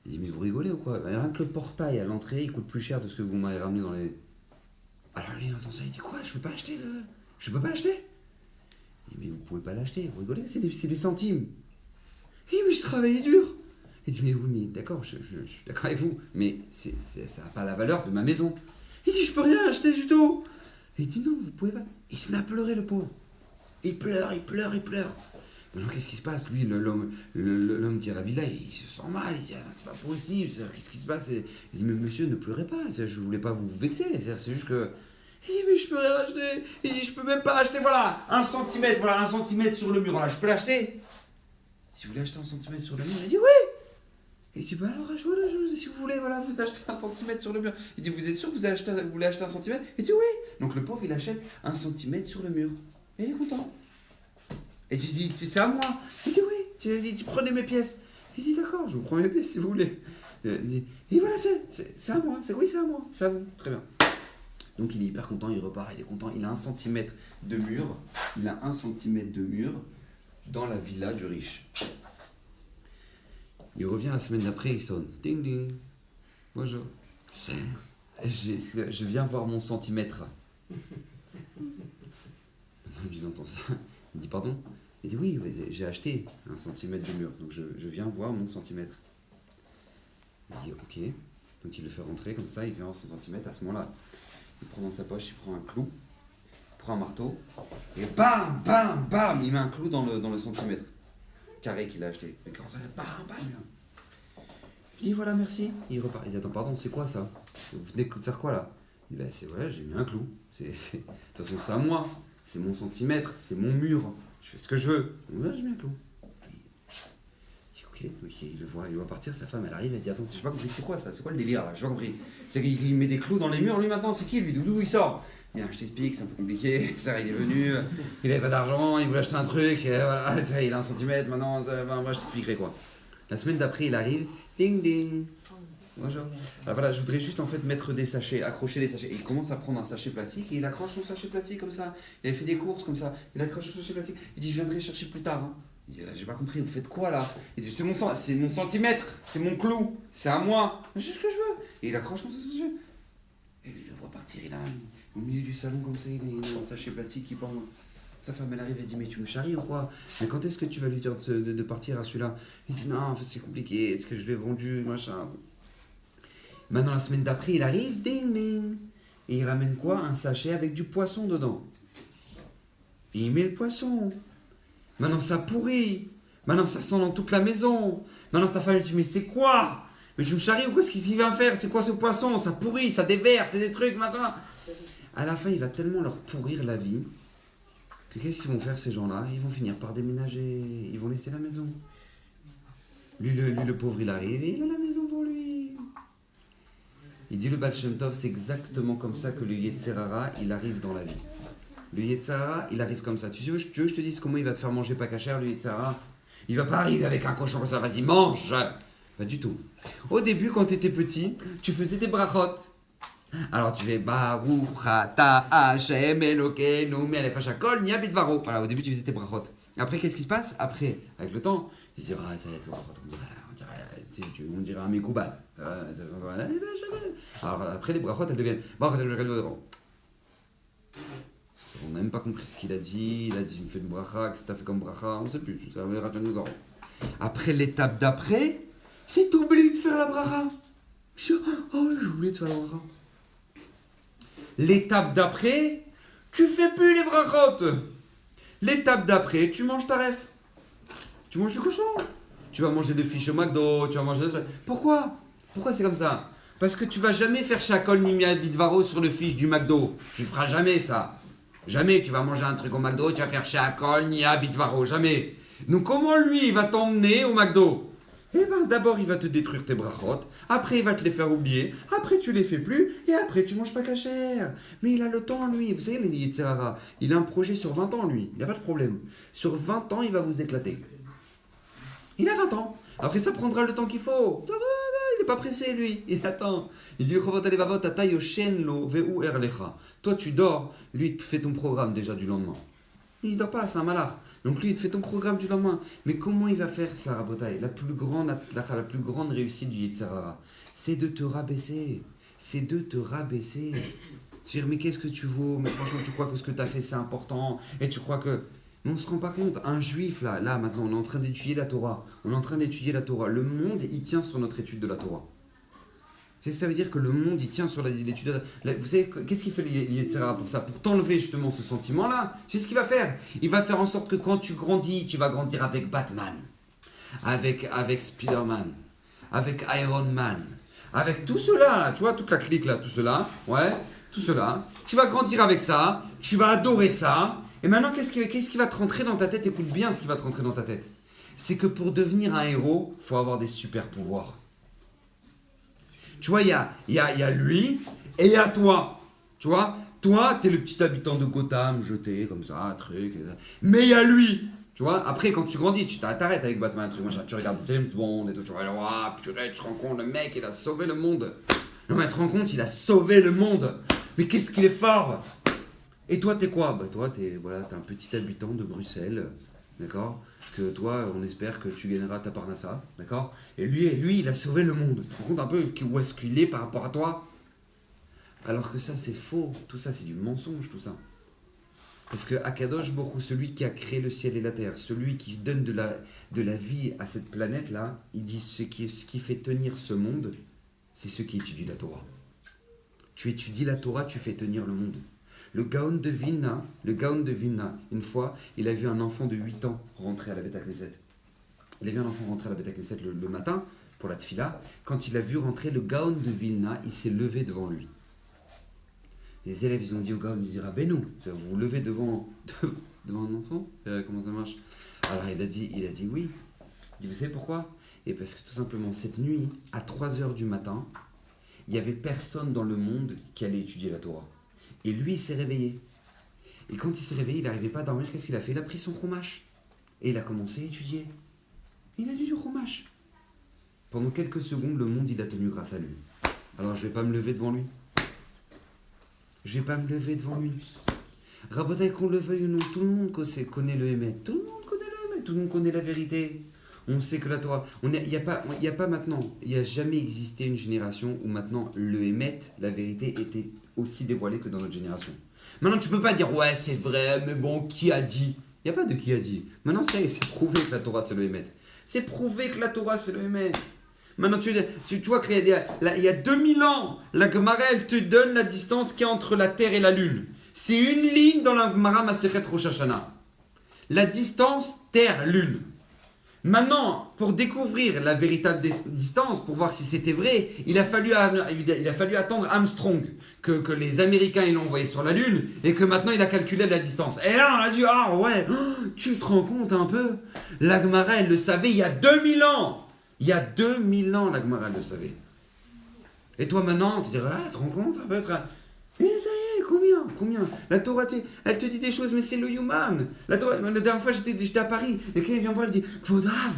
Il dit mais vous rigolez ou quoi? Rien que le portail à l'entrée, il coûte plus cher de ce que vous m'avez ramené dans les... Alors lui, il entend ça, il dit quoi? Je peux pas acheter le... Je peux pas l'acheter? Il dit mais vous pouvez pas l'acheter, vous rigolez, c'est des centimes. Il dit mais je travaillais dur. Il dit mais oui, mais d'accord, je suis d'accord avec vous, mais ça n'a pas la valeur de ma maison. Il dit je peux rien acheter du tout. Il dit non, vous pouvez pas. Il se met à pleurer le pauvre. Il pleure. Donc qu'est-ce qui se passe? Lui, l'homme qui a la villa, il se sent mal, il dit ah, c'est pas possible, qu'est-ce qui se passe? Il dit mais monsieur, ne pleurez pas, je voulais pas vous vexer, c'est juste que... Il dit mais je peux rien acheter, il dit je peux même pas acheter, voilà, 1 centimètre sur le mur, voilà, je peux l'acheter. Si vous voulez acheter 1 centimètre sur le mur, il dit oui. Il dit bah alors voilà, si vous voulez, voilà, vous achetez 1 centimètre sur le mur. Il dit vous êtes sûr que vous voulez acheter 1 centimètre? Il dit oui. Donc le pauvre il achète 1 centimètre sur le mur. Et il est content. Et tu dis, c'est à moi. Il dit oui, tu prenez mes pièces. Il dit d'accord, je vous prends mes pièces si vous voulez. Et voilà, c'est à moi, c'est à moi, c'est à vous, très bien. Donc il est hyper content, il repart, il est content. Il a 1 centimètre de mur, dans la villa du riche. Il revient la semaine d'après, il sonne. Ding ding. Bonjour. Je viens voir mon centimètre. Maintenant il entend ça. Il dit pardon? Il dit oui, j'ai acheté 1 centimètre de mur, donc je viens voir mon centimètre. Il dit ok, donc il le fait rentrer comme ça, il vient voir son centimètre. À ce moment-là, il prend dans sa poche, il prend un clou, il prend un marteau, et bam, bam, bam, il met un clou dans le centimètre carré qu'il a acheté. Et quand ça fait bam, bam, il dit voilà, merci. Il repart. Il dit attends, pardon, c'est quoi ça? Vous venez de faire quoi là? Il dit ben voilà, j'ai mis un clou. De toute façon, c'est à moi. C'est mon centimètre, c'est mon mur. Je fais ce que je veux. Donc voilà, j'ai mis un clou. Il dit ok, il le voit partir, sa femme elle arrive, elle dit attends, j'ai pas compris, c'est quoi ça? C'est quoi le délire là? J'ai pas compris. C'est qu'il met des clous dans les murs, lui maintenant, c'est qui lui? D'où il sort? Je t'explique, c'est un peu compliqué. Ça, il est venu, il avait pas d'argent, il voulait acheter un truc, et voilà, il a 1 centimètre, maintenant, moi je t'expliquerai quoi. La semaine d'après, il arrive, ding ding. Bonjour. Alors voilà, je voudrais juste en fait mettre des sachets, accrocher des sachets. Et il commence à prendre un sachet plastique et il accroche son sachet plastique comme ça. Il avait fait des courses comme ça. Il accroche son sachet plastique. Il dit je viendrai chercher plus tard. Hein. Il dit j'ai pas compris, vous faites quoi là? Il dit c'est mon centimètre, c'est mon clou, c'est à moi. Je fais ce que je veux. Et il accroche comme ça son sachet. Et il le voit partir, il a au milieu du salon comme ça, il a un sachet plastique qui prend. Sa femme elle arrive et dit mais tu me charries ou quoi? Mais quand est-ce que tu vas lui dire de partir à celui-là? Il dit non en fait c'est compliqué, est-ce que je l'ai vendu, machin. Maintenant, la semaine d'après, il arrive, ding ding, et il ramène quoi? Un sachet avec du poisson dedans. Et il met le poisson. Maintenant, ça pourrit. Maintenant, ça sent dans toute la maison. Maintenant, sa femme lui dit, mais c'est quoi? Mais tu me charries ou quoi? Ce qu'il vient faire? C'est quoi ce poisson? Ça pourrit, ça déverse, c'est des trucs, machin. À la fin, il va tellement leur pourrir la vie que qu'est-ce qu'ils vont faire ces gens-là? Ils vont finir par déménager. Ils vont laisser la maison. Lui, le pauvre, il arrive et il a la maison pour lui. Il dit le Baal Shem Tov, c'est exactement comme ça que le Yetzer Hara, il arrive dans la vie. Le Yetzer Hara, il arrive comme ça. Tu veux que je te dise comment il va te faire manger pas cachère, le Yetzer Hara? Il va pas arriver avec un cochon comme ça, vas-y, mange! Pas du tout. Au début, quand tu étais petit, tu faisais des brachot. Alors tu fais Baruch Ata Hashem Elokeinu Melech HaKol Nia Bidvaro. Voilà, au début tu faisais tes brachot. Après, qu'est-ce qui se passe? Après, avec le temps, tu te dis, ah, ça va être brachot, on dirait un Mekoubal. Alors après, les brachot, elles deviennent. On n'a même pas compris ce qu'il a dit. Il a dit, il me fait une bracha, qu'est-ce que t'as fait comme bracha? On ne sait plus. Après, l'étape d'après, c'est t'oublies de faire la bracha. Je dis, oh, j'ai oublié de faire la bracha. L'étape d'après, tu fais plus les brachot. L'étape d'après, tu manges ta ref. Tu manges du cochon. Tu vas manger le fish au McDo, tu vas manger... Pourquoi c'est comme ça? Parce que tu vas jamais faire Shakol Nimia Bidvaro sur le fish du McDo. Tu feras jamais ça. Jamais tu vas manger un truc au McDo, tu vas faire Shakol Nimia Bidvaro. Jamais. Donc comment lui, il va t'emmener au McDo? Eh ben d'abord il va te détruire tes brachot, après il va te les faire oublier, après tu les fais plus, et après tu manges pas cachère. Mais il a le temps lui, vous savez les Yetzirara, il a un projet sur 20 ans lui, il n'y a pas de problème. Sur 20 ans il va vous éclater. Il a 20 ans, après ça prendra le temps qu'il faut. Il n'est pas pressé lui, il attend. Il dit toi tu dors, lui il te fait ton programme déjà du lendemain. Il dort pas, c'est un malard. Donc lui, il te fait ton programme du lendemain. Mais comment il va faire ça, Rabotai? La plus grande réussite du Yetzirara, c'est de te rabaisser. C'est de te rabaisser. Tu dis, mais qu'est-ce que tu vaux? Mais franchement, tu crois que ce que tu as fait, c'est important? Et tu crois que... Mais on ne se rend pas compte. Un juif, là, maintenant, on est en train d'étudier la Torah. On est en train d'étudier la Torah. Le monde, il tient sur notre étude de la Torah. Ça veut dire que le monde, il tient sur l'étude de la... Vous savez, qu'est-ce qu'il fait l'Yetzirara pour ça? Pour t'enlever justement ce sentiment-là. Tu sais ce qu'il va faire? Il va faire en sorte que quand tu grandis, tu vas grandir avec Batman, avec Spider-Man, avec Iron Man, avec tout cela, là, tu vois, toute la clique là, tout cela, ouais, tout cela. Tu vas grandir avec ça, tu vas adorer ça. Et maintenant, qu'est-ce qui va te rentrer dans ta tête? Écoute bien ce qui va te rentrer dans ta tête. C'est que pour devenir un héros, il faut avoir des super pouvoirs. Tu vois, il y a lui et il y a toi. Tu vois, toi, t'es le petit habitant de Gotham, jeté comme ça, truc. Mais il y a lui. Tu vois, après, quand tu grandis, tu t'arrêtes avec Batman, truc, machin. Tu regardes James Bond et tout. Tu vois, waouh, tu te rends compte, le mec, il a sauvé le monde. Non, mais tu te rends compte, il a sauvé le monde. Mais qu'est-ce qu'il est fort. Et toi, t'es quoi? Bah, toi, t'es un petit habitant de Bruxelles. D'accord? Que toi, on espère que tu gagneras ta parnassa, d'accord? Et lui, il a sauvé le monde. Tu te rends compte un peu où est-ce qu'il est par rapport à toi? Alors que ça, c'est faux. Tout ça, c'est du mensonge, tout ça. Parce que Akadosh Baruch Hu, celui qui a créé le ciel et la terre, celui qui donne de la vie à cette planète-là, il dit ce qui fait tenir ce monde, c'est ceux qui étudient la Torah. Tu étudies la Torah, tu fais tenir le monde. Le Gaon de Vilna, une fois, il a vu un enfant de 8 ans rentrer à la Beth Knesset. Il a vu un enfant rentrer à la Beth Knesset le matin, pour la tfila. Quand il a vu rentrer le Gaon de Vilna, il s'est levé devant lui. Les élèves, ils ont dit au Gaon, ils diront, ben nous, vous vous levez devant un enfant? Comment ça marche? Alors il a dit oui. Il dit, vous savez pourquoi? Et parce que tout simplement, cette nuit, à 3h du matin, il n'y avait personne dans le monde qui allait étudier la Torah. Et lui, il s'est réveillé. Et quand il s'est réveillé, il n'arrivait pas à dormir. Qu'est-ce qu'il a fait? Il a pris son chumash. Et il a commencé à étudier. Il a dit du chumash. Pendant quelques secondes, le monde, il a tenu grâce à lui. Alors, je ne vais pas me lever devant lui. Rabotai, qu'on le veuille ou non, tout le monde connaît le Hémet. Tout le monde connaît le Hémet. Tout le monde connaît la vérité. On sait que la Torah... Il n'y a pas maintenant... Il n'y a jamais existé une génération où maintenant, le Hémet, la vérité, était aussi dévoilée que dans notre génération. Maintenant, tu peux pas dire, ouais, c'est vrai, mais bon, qui a dit? Il n'y a pas de qui a dit. Maintenant, c'est prouvé que la Torah, c'est le Hémet. C'est prouvé que la Torah, c'est le Hémet. Maintenant, tu vois qu'il y a 2000 ans, la Gemara, elle te donne la distance qu'il y a entre la Terre et la Lune. C'est une ligne dans la Gemara Masechet Rosh Hashanah. La distance Terre-Lune. Maintenant, pour découvrir la véritable distance, pour voir si c'était vrai, il a fallu attendre Armstrong, que les Américains ils l'ont envoyé sur la Lune, et que maintenant il a calculé la distance. Et là, on a dit, ah ouais, tu te rends compte un peu? La Gemara, elle le savait il y a 2000 ans. Il y a 2000 ans, la Gemara, elle le savait. Et toi maintenant, tu te dis, ah, tu te rends compte un peu? Mais ça y est, combien? La Torah, elle te dit des choses, mais c'est le human. La Torah, la dernière fois, j'étais à Paris, et quelqu'un vient me voir, il dit, Kvodrav,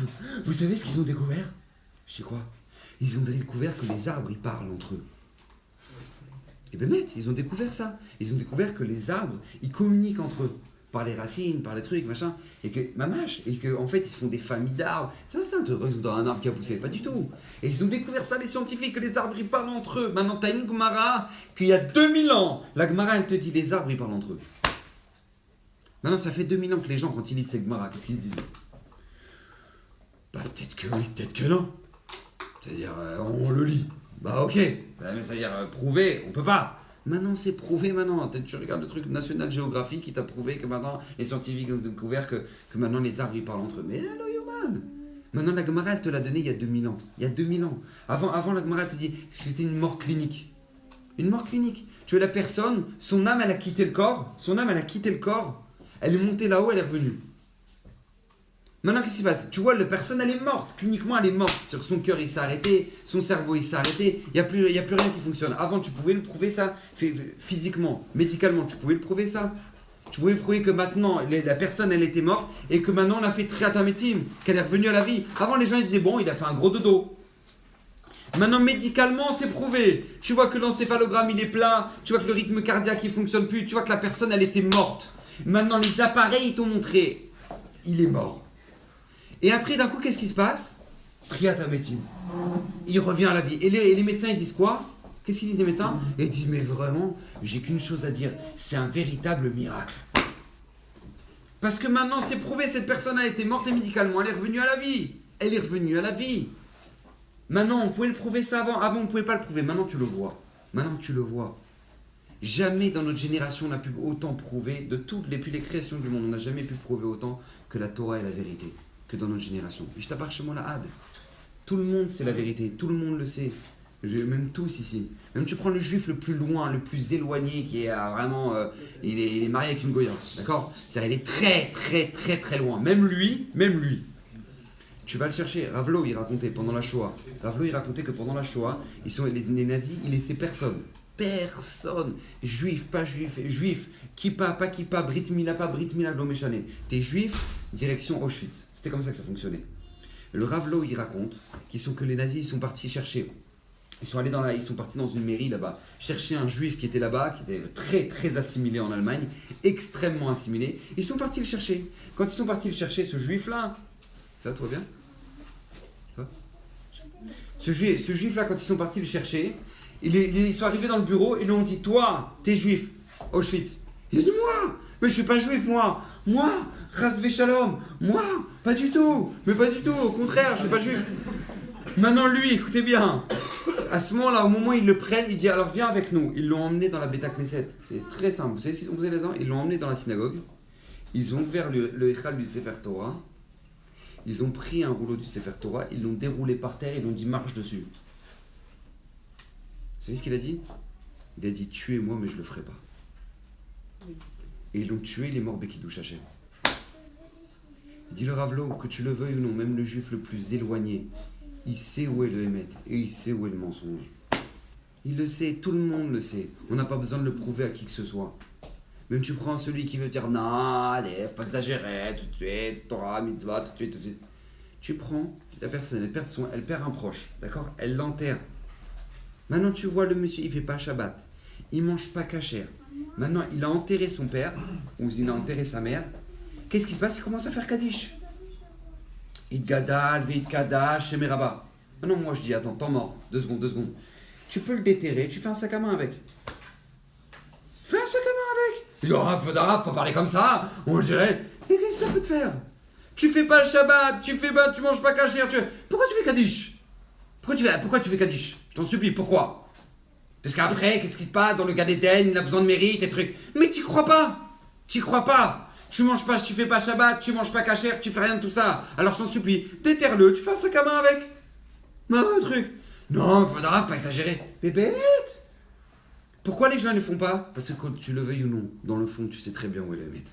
vous savez ce qu'ils ont découvert? Je dis quoi? Ils ont découvert que les arbres, ils parlent entre eux. Et ben, ils ont découvert ça. Ils ont découvert que les arbres, ils communiquent entre eux. par les racines, par les trucs, machin, et que, mamache, et qu'en fait, ils se font des familles d'arbres. C'est pas ça, dans un arbre qui a poussé, pas du tout. Et ils ont découvert ça, les scientifiques, que les arbres, ils parlent entre eux. Maintenant, t'as une Gemara, qu'il y a 2000 ans, la Gemara, elle te dit, les arbres, ils parlent entre eux. Maintenant, ça fait 2000 ans que les gens, quand ils lisent cette Gemara, qu'est-ce qu'ils se disent? Bah, peut-être que oui, peut-être que non. C'est-à-dire, on le lit. Bah, ok. Mais c'est-à-dire, prouver, on peut pas. Maintenant, c'est prouvé maintenant. Tu regardes le truc National Geographic qui t'a prouvé que maintenant, les scientifiques ont découvert que maintenant les arbres ils parlent entre eux. Mais hello, man. Maintenant, la Gemara, elle te l'a donné il y a 2000 ans. Il y a 2000 ans. Avant la Gemara, elle te dit que c'était une mort clinique. Une mort clinique. Tu vois, la personne, son âme, elle a quitté le corps. Son âme, elle a quitté le corps. Elle est montée là-haut, elle est revenue. Maintenant, qu'est-ce qui se passe? Tu vois, la personne, elle est morte. Cliniquement, elle est morte. Sur son cœur, il s'est arrêté. Son cerveau, il s'est arrêté. Il n'y a plus rien qui fonctionne. Avant, tu pouvais le prouver ça. Physiquement, médicalement, tu pouvais le prouver ça. Tu pouvais prouver que maintenant, la personne, elle était morte. Et que maintenant, on a fait triatamétime. Qu'elle est revenue à la vie. Avant, les gens, ils disaient, bon, il a fait un gros dodo. Maintenant, médicalement, c'est prouvé. Tu vois que l'encéphalogramme, il est plein. Tu vois que le rythme cardiaque, il ne fonctionne plus. Tu vois que la personne, elle était morte. Maintenant, les appareils, ils t'ont montré. Il est mort. Et après, d'un coup, qu'est-ce qui se passe? Triatamétime. Il revient à la vie. Et les médecins, ils disent quoi? Qu'est-ce qu'ils disent les médecins? Ils disent, mais vraiment, j'ai qu'une chose à dire. C'est un véritable miracle. Parce que maintenant, c'est prouvé, cette personne a été morte et médicalement, elle est revenue à la vie. Elle est revenue à la vie. Maintenant, on pouvait le prouver ça avant. Avant, on ne pouvait pas le prouver. Maintenant, tu le vois. Maintenant, tu le vois. Jamais dans notre génération, on n'a pu autant prouver, depuis les créations du monde, on n'a jamais pu prouver autant que la Torah est la vérité. Que dans notre génération. Je t'appartiens chez moi la had. Tout le monde sait la vérité, tout le monde le sait. Même tous ici. Même tu prends le juif le plus loin, le plus éloigné, qui est vraiment... il est marié avec une Goya, d'accord? C'est-à-dire il est très très très très loin. Même lui. Tu vas le chercher. Ravlo, il racontait pendant la Shoah. Il racontait que pendant la Shoah, les nazis, ils laissaient personne. Personne. Juif, pas juif. Juif, kippa, pas kippa, brit mila, pas brit mila, l'homéchané. T'es juif, direction Auschwitz. C'était comme ça que ça fonctionnait. Le Ravlo, il raconte que les nazis ils sont partis chercher. Ils sont partis dans une mairie là-bas, chercher un juif qui était là-bas, qui était très très assimilé en Allemagne, extrêmement assimilé. Ils sont partis le chercher. Quand ils sont partis le chercher, ce juif-là, ça va, tout va bien? Ça va? Ce juif-là, quand ils sont partis le chercher, ils sont arrivés dans le bureau et ils lui ont dit, toi, t'es juif, Auschwitz. Il a dit, moi, mais je suis pas juif, moi, Razvé Shalom, moi, pas du tout, mais pas du tout, au contraire, je suis pas juif. Maintenant, lui, écoutez bien, à ce moment-là, au moment où ils le prennent, il dit, alors viens avec nous. Ils l'ont emmené dans la Beta Knesset. C'est très simple. Vous savez ce qu'ils ont fait là-dedans? Ils l'ont emmené dans la synagogue. Ils ont ouvert le Echal du Sefer Torah. Ils ont pris un rouleau du Sefer Torah, ils l'ont déroulé par terre, ils l'ont dit, marche dessus. Vous savez ce qu'il a dit? Il a dit, tuez-moi, mais je le ferai pas. Et ils l'ont tué, il est mort Bekidouch Hashem. Il dit le Ravlo, que tu le veuilles ou non, même le juif le plus éloigné, il sait où est le Hémet et il sait où est le mensonge. Il le sait, tout le monde le sait. On n'a pas besoin de le prouver à qui que ce soit. Même tu prends celui qui veut dire non, allez, faut pas exagérer, tout de suite, Torah, mitzvah, tout de suite. Tu prends la personne, elle perd un proche, d'accord? Elle l'enterre. Maintenant tu vois le monsieur, il fait pas Shabbat, il mange pas kasher. Maintenant il a enterré son père, ou il a enterré sa mère. Qu'est-ce qui se passe? Il commence à faire Kaddish. It gadal, vit kadash, chez Meraba. Maintenant moi je dis, attends, temps mort, 2 secondes. Tu peux le déterrer, tu fais un sac à main avec. Fais un sac à main avec. Il aura Fodoraf, pas parler comme ça, on dirait. Mais qu'est-ce que ça peut te faire? Tu fais pas le Shabbat, tu manges pas kasher, pourquoi tu fais Kaddish? Pourquoi tu fais Kaddish? Je t'en supplie, pourquoi? Parce qu'après, qu'est-ce qui se passe dans le Gan Eden? Il a besoin de mérite et trucs. Mais t'y crois pas. Tu manges pas, tu fais pas Shabbat, tu manges pas kasher, tu fais rien de tout ça. Alors je t'en supplie, déterre-le, tu fais un sac à main avec. Un truc. Non, Fodoraf, pas exagérer. Mais bête. Pourquoi les gens ne le font pas? Parce que quand tu le veuilles ou non, dans le fond, tu sais très bien où est le mettre.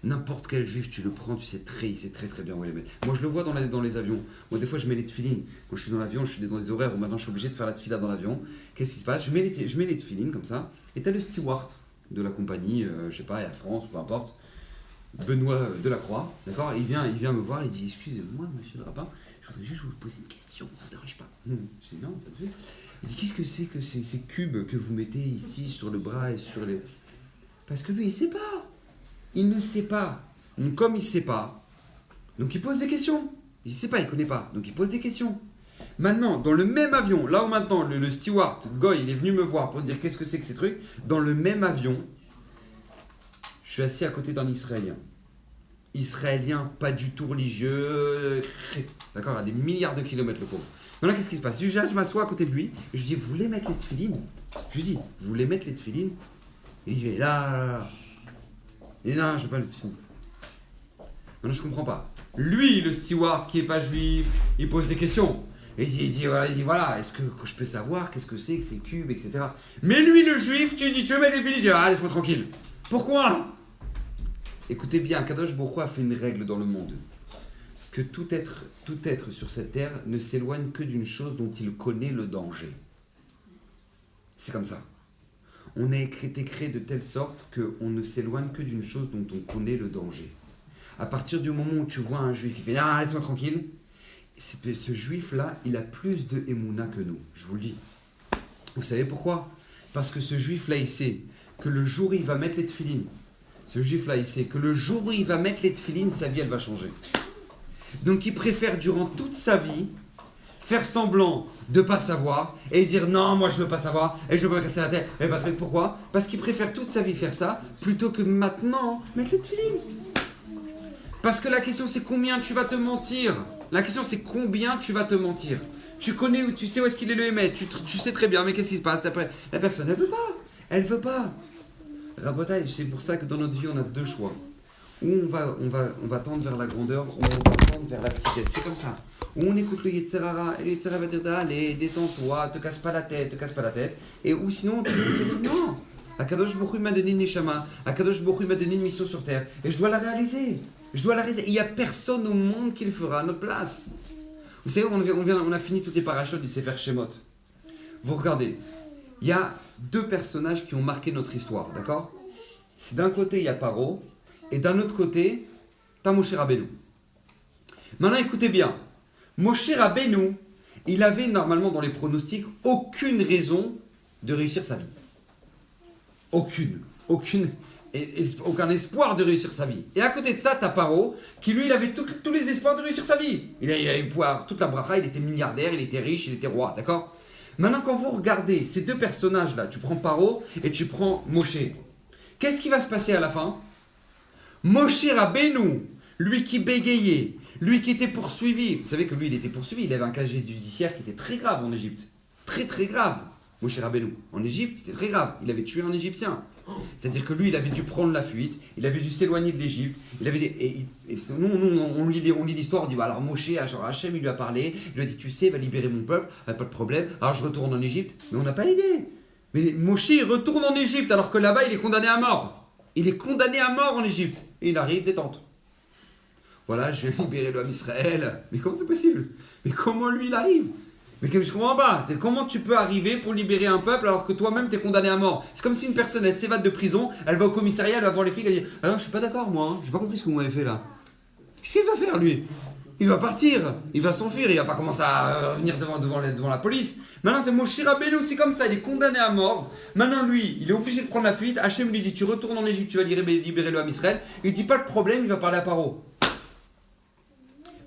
N'importe quel juif, tu le prends, il sait très bien où est le mettre. Moi, je le vois dans les avions. Moi, des fois, je mets les tefilines. Quand je suis dans l'avion, je suis dans des horaires où maintenant je suis obligé de faire la tefila dans l'avion. Qu'est-ce qui se passe? Je mets les tefilines comme ça. Et tu as le steward de la compagnie, je sais pas, Air France, peu importe. Benoît Delacroix, d'accord? Il vient me voir, il dit, excusez-moi, monsieur le rabbin, je voudrais juste vous poser une question, ça ne vous dérange pas? Je dis non, pas du tout. Il dit, qu'est-ce que c'est que ces cubes que vous mettez ici sur le bras et sur les... Parce que lui, il sait pas. il ne sait pas. Donc, comme il ne sait pas, donc il pose des questions. Il ne sait pas, il ne connaît pas. Donc il pose des questions. Maintenant, dans le même avion, là où maintenant le steward, Goy, il est venu me voir pour dire qu'est-ce que c'est que ces trucs, dans le même avion, je suis assis à côté d'un Israélien. Israélien, pas du tout religieux, d'accord, à des milliards de kilomètres le pauvre. Maintenant, qu'est-ce qui se passe? Je m'assois à côté de lui, et je lui dis, vous voulez mettre les tefilines? Je lui dis, vous voulez mettre les tefilines? Et il dit, là. Et non, je veux pas les tefilines. Maintenant, je comprends pas. Lui, le steward qui est pas juif, il pose des questions. Et il dit voilà, est-ce que je peux savoir qu'est-ce que c'est que ces cubes, etc. Mais lui, le juif, tu dis, tu veux mettre les tefilines? Je dis, ah, laisse-moi tranquille. Pourquoi? Écoutez bien, Kadosh Baruch Hu a fait une règle dans le monde. Que tout être sur cette terre ne s'éloigne que d'une chose dont il connaît le danger. C'est comme ça. On a été créé de telle sorte qu'on ne s'éloigne que d'une chose dont on connaît le danger. À partir du moment où tu vois un juif qui fait « Ah, laisse-moi tranquille », ce juif-là, il a plus de émouna que nous, je vous le dis. Vous savez pourquoi? Parce que ce juif-là, il sait que le jour où il va mettre les tefilines, ce juif-là, il sait que le jour où il va mettre les tefilines, sa vie, elle va changer. Donc, il préfère, durant toute sa vie, faire semblant de ne pas savoir et dire non, moi je veux pas savoir et je veux pas me casser la tête. Et pourquoi? Parce qu'il préfère toute sa vie faire ça plutôt que maintenant mettre les tefilines. Parce que la question c'est combien tu vas te mentir. La question c'est combien tu vas te mentir. Tu connais, tu sais où est-ce qu'il est le émet, tu sais très bien, mais qu'est-ce qui se passe après? La personne, elle veut pas. Elle veut pas. Rabotaï, c'est pour ça que dans notre vie on a deux choix. Ou on va tendre vers la grandeur, ou on va tendre vers la petitesse. C'est comme ça. Ou on écoute le Yetzirara, et le Yetzirara va dire allez, détends-toi, te casse pas la tête. Et ou sinon, on te dit non. Akadosh Baruch Hu m'a donné une neshama, Akadosh Baruch Hu m'a donné une mission sur terre, et je dois la réaliser. Il n'y a personne au monde qui le fera à notre place. Vous savez, on a fini toutes les parachutes du Sefer Shemot. Vous regardez, il y a deux personnages qui ont marqué notre histoire, d'accord? C'est d'un côté, il y a Paro, et d'un autre côté, t'as Moshe Rabbeinu. Maintenant, écoutez bien. Moshe Rabbeinu, il avait normalement dans les pronostics aucune raison de réussir sa vie. Aucun espoir de réussir sa vie. Et à côté de ça, t'as Paro, qui lui, il avait tous les espoirs de réussir sa vie. Il avait pouvoir, toute la bracha, il était milliardaire, il était riche, il était roi, d'accord? Maintenant, quand vous regardez ces deux personnages-là, tu prends Paro et tu prends Moshe, qu'est-ce qui va se passer à la fin? Moshe Rabbeinu, lui qui bégayait, lui qui était poursuivi. Vous savez que lui, il était poursuivi. Il avait un casier judiciaire qui était très grave en Égypte. Très, très grave. Moshe Rabbeinu. En Égypte, c'était très grave. Il avait tué un Égyptien. C'est-à-dire que lui, il avait dû prendre la fuite. Il avait dû s'éloigner de l'Égypte. Nous, on lit l'histoire. On dit, bah, alors Moshe, Hachem, il lui a parlé. Il lui a dit, tu sais, il va libérer mon peuple. Pas de problème. Alors je retourne en Égypte. Mais on n'a pas idée. Mais Moshe, il retourne en Égypte alors que là-bas, il est condamné à mort. Il est condamné à mort en Égypte. Et il arrive, détente. Voilà, je vais libérer l'homme Israël. Mais comment c'est possible? Mais comment lui, il arrive? Mais je comprends pas. C'est comment tu peux arriver pour libérer un peuple alors que toi-même, tu es condamné à mort? C'est comme si une personne, elle s'évade de prison, elle va au commissariat, elle va voir les flics, elle dit ah non, je suis pas d'accord, moi. J'ai pas compris ce que vous m'avez fait là. Qu'est-ce qu'il va faire, lui? Il va partir, il va s'enfuir, il va pas commencer à venir devant la police. Maintenant, c'est Moshe Rabbeinu, c'est comme ça, il est condamné à mort. Maintenant, lui, il est obligé de prendre la fuite. Hachem lui dit, tu retournes en Égypte, tu vas libérer le Ham Israël. Il dit, pas de problème, il va parler à Paro.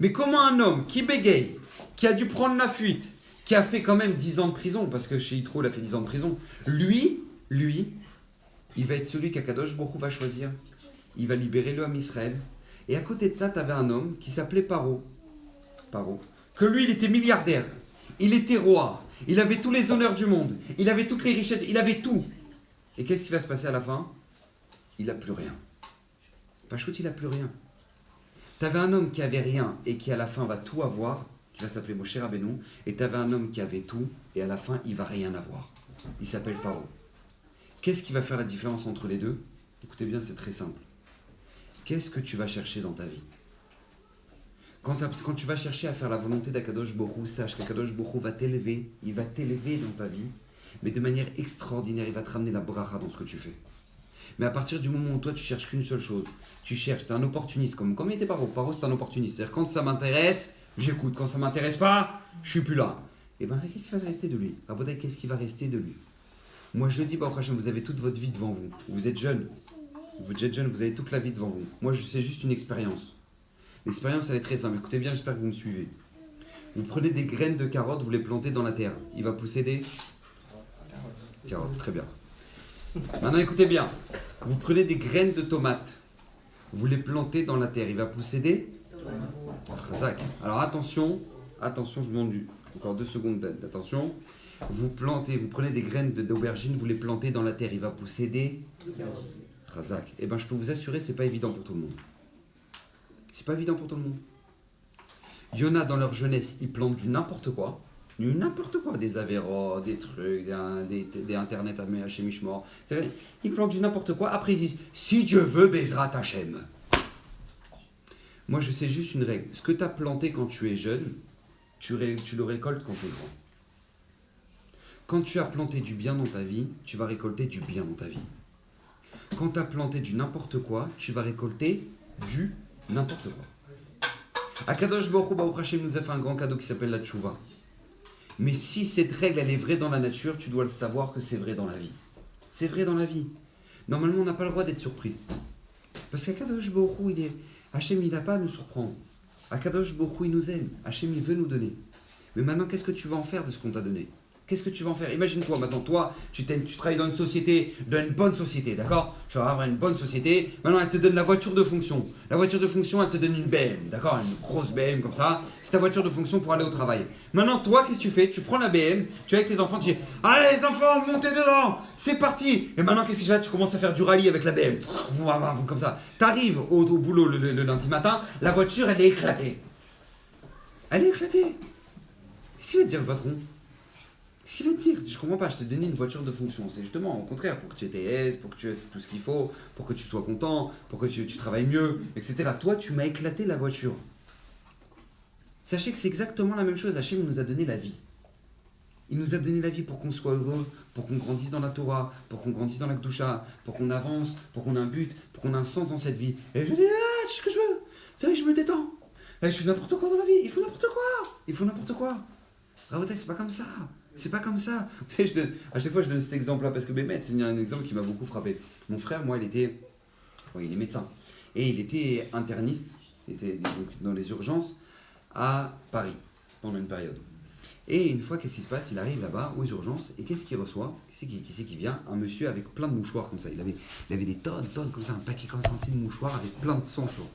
Mais comment un homme qui bégaye, qui a dû prendre la fuite, qui a fait quand même 10 ans de prison, parce que chez Yitro, il a fait 10 ans de prison, lui, il va être celui qu'Akadosh Baruch Hu va choisir. Il va libérer le Ham Israël. Et à côté de ça, tu avais un homme qui s'appelait Paro. Que lui, il était milliardaire. Il était roi. Il avait tous les honneurs du monde. Il avait toutes les richesses. Il avait tout. Et qu'est-ce qui va se passer à la fin? Il n'a plus rien. Pachout, il n'a plus rien. Tu avais un homme qui avait rien et qui à la fin va tout avoir, qui va s'appeler Moshe Rabbeinu. Et tu avais un homme qui avait tout et à la fin, il va rien avoir. Il s'appelle Paro. Qu'est-ce qui va faire la différence entre les deux? Écoutez bien, c'est très simple. Qu'est-ce que tu vas chercher dans ta vie? Quand tu vas chercher à faire la volonté d'Akadosh Baruch Hu, sache qu'Akadosh Baruch Hu va t'élever, il va t'élever dans ta vie, mais de manière extraordinaire, il va te ramener la bracha dans ce que tu fais. Mais à partir du moment où toi tu cherches qu'une seule chose, tu es un opportuniste, comme il était Paro. Paro c'est un opportuniste, c'est-à-dire quand ça m'intéresse, j'écoute, quand ça m'intéresse pas, je suis plus là. Et bien qu'est-ce qui va rester de lui? Qu'est-ce qui va rester de lui? Moi je le dis, Baruch Hashem, vous avez toute votre vie devant vous, vous êtes jeune. Vous êtes jeune, vous avez toute la vie devant vous. Moi, c'est juste une expérience. L'expérience, elle est très simple. Écoutez bien, j'espère que vous me suivez. Vous prenez des graines de carottes, vous les plantez dans la terre. Il va pousser des carottes. Très bien. Maintenant, écoutez bien. Vous prenez des graines de tomates. Vous les plantez dans la terre. Il va pousser des Razak. Alors attention, je vous demande encore 2 secondes d'attention. Vous prenez des graines d'aubergine, vous les plantez dans la terre. Il va pousser des Razak. Eh bien, je peux vous assurer, c'est pas évident pour tout le monde. C'est pas évident pour tout le monde. Il y en a dans leur jeunesse, ils plantent du n'importe quoi. Des Averroes, des trucs, des Internet à chez Mishmor. Ils plantent du n'importe quoi. Après, ils disent si Dieu veut, Bezrat Hashem. Moi, je sais juste une règle. Ce que tu as planté quand tu es jeune, tu le récoltes quand tu es grand. Quand tu as planté du bien dans ta vie, tu vas récolter du bien dans ta vie. Quand tu as planté du n'importe quoi, tu vas récolter du n'importe quoi. Akadosh Baruch Hu Hashem nous a fait un grand cadeau qui s'appelle la tchouva. Mais si cette règle, elle est vraie dans la nature, tu dois le savoir que c'est vrai dans la vie. C'est vrai dans la vie. Normalement, on n'a pas le droit d'être surpris. Parce qu'Akadosh Baruch Hu, Hachem, il n'a pas à nous surprendre. Akadosh Baruch Hu, il nous aime. Hachem, il veut nous donner. Mais maintenant, qu'est-ce que tu vas en faire de ce qu'on t'a donné ? Qu'est-ce que tu vas en faire ? Imagine-toi, maintenant, toi, tu travailles dans une société, dans une bonne société, d'accord ? Tu vas avoir une bonne société. Maintenant, elle te donne la voiture de fonction. La voiture de fonction, elle te donne une BM, d'accord ? Une grosse BM comme ça. C'est ta voiture de fonction pour aller au travail. Maintenant, toi, qu'est-ce que tu fais ? Tu prends la BM, tu es avec tes enfants, tu dis « Allez, les enfants, montez dedans ! C'est parti !» Et maintenant, qu'est-ce que tu fais ? Tu commences à faire du rallye avec la BM. Comme ça. Tu arrives au boulot le lundi matin, la voiture, elle est éclatée. Elle est éclatée. Qu'est-ce qu'il va te dire, le patron ? Qu'est-ce qu'il va te dire ? Je comprends pas, je t'ai donné une voiture de fonction. C'est justement au contraire pour que tu aies tes S, pour que tu aies tout ce qu'il faut, pour que tu sois content, pour que tu travailles mieux, etc. Toi, tu m'as éclaté la voiture. Sachez que c'est exactement la même chose. Hachem nous a donné la vie. Il nous a donné la vie pour qu'on soit heureux, pour qu'on grandisse dans la Torah, pour qu'on grandisse dans la Kedusha, pour qu'on avance, pour qu'on ait un but, pour qu'on ait un sens dans cette vie. Et je dis, tu sais ce que je veux ? C'est vrai, je me détends. Je fais n'importe quoi dans la vie. Il faut n'importe quoi. Rabotai, c'est pas comme ça. C'est pas comme ça. Vous savez, à chaque fois, je donne cet exemple-là parce que Bémet, c'est un exemple qui m'a beaucoup frappé. Mon frère, moi, il est médecin. Et il était interniste, il était donc dans les urgences à Paris pendant une période. Et une fois, qu'est-ce qui se passe ? Il arrive là-bas aux urgences et qu'est-ce qu'il reçoit ? Qui c'est qui vient ? Un monsieur avec plein de mouchoirs comme ça. Il avait des tonnes comme ça, un paquet comme ça entier de mouchoirs avec plein de sang sur.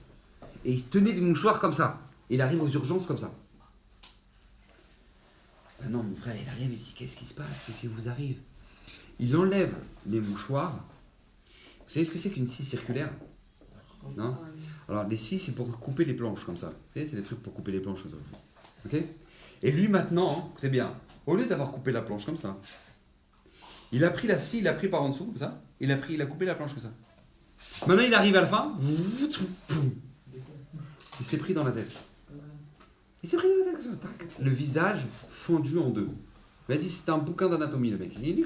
Et il tenait des mouchoirs comme ça. Il arrive aux urgences comme ça. Ben non, mon frère, il arrive, il dit, qu'est-ce qui se passe ? Qu'est-ce qui vous arrive ? Il enlève les mouchoirs. Vous savez ce que c'est qu'une scie circulaire ? Non ? Alors, les scies, c'est pour couper les planches, comme ça. Vous savez, c'est des trucs pour couper les planches, comme ça. Ok ? Et lui, maintenant, écoutez bien, au lieu d'avoir coupé la planche comme ça, il a pris la scie, il l'a pris par en dessous, comme ça. Il a coupé la planche comme ça. Maintenant, il arrive à la fin. Il s'est pris dans la tête. Comme ça, tac. Le visage fondu en deux. Il a dit c'était un bouquin d'anatomie, le mec. Il dit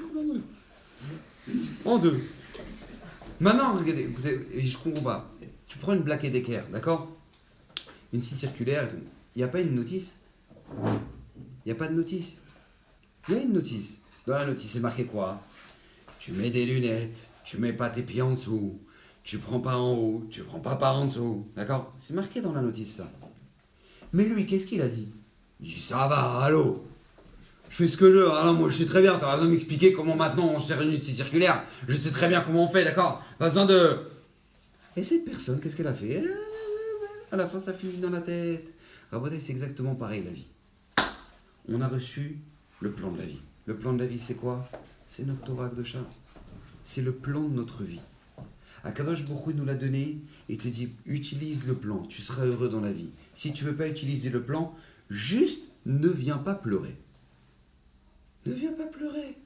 en deux. Maintenant, regardez, écoutez, je comprends pas. Tu prends une plaquette d'équerre, d'accord ? Une scie circulaire et tout. Il n'y a pas une notice ? Il n'y a pas de notice. Il y a une notice. Dans la notice, c'est marqué quoi ? Tu mets des lunettes, tu mets pas tes pieds en dessous, tu prends pas en haut, tu prends pas par en dessous. D'accord ? C'est marqué dans la notice, ça. Mais lui, qu'est-ce qu'il a dit ? Il dit, ça va, allô ? Je fais ce que je veux, alors moi je sais très bien, t'as besoin de m'expliquer comment maintenant on sert une scie circulaire, je sais très bien comment on fait, d'accord ? Pas besoin de... Et cette personne, qu'est-ce qu'elle a fait ? À la fin, ça finit dans la tête. Rabotai, c'est exactement pareil, la vie. On a reçu le plan de la vie. Le plan de la vie, c'est quoi ? C'est notre Torah Kedusha. C'est le plan de notre vie. Akadosh Baruch Hu nous l'a donné et te dit, utilise le plan, tu seras heureux dans la vie. Si tu ne veux pas utiliser le plan, juste ne viens pas pleurer. Ne viens pas pleurer.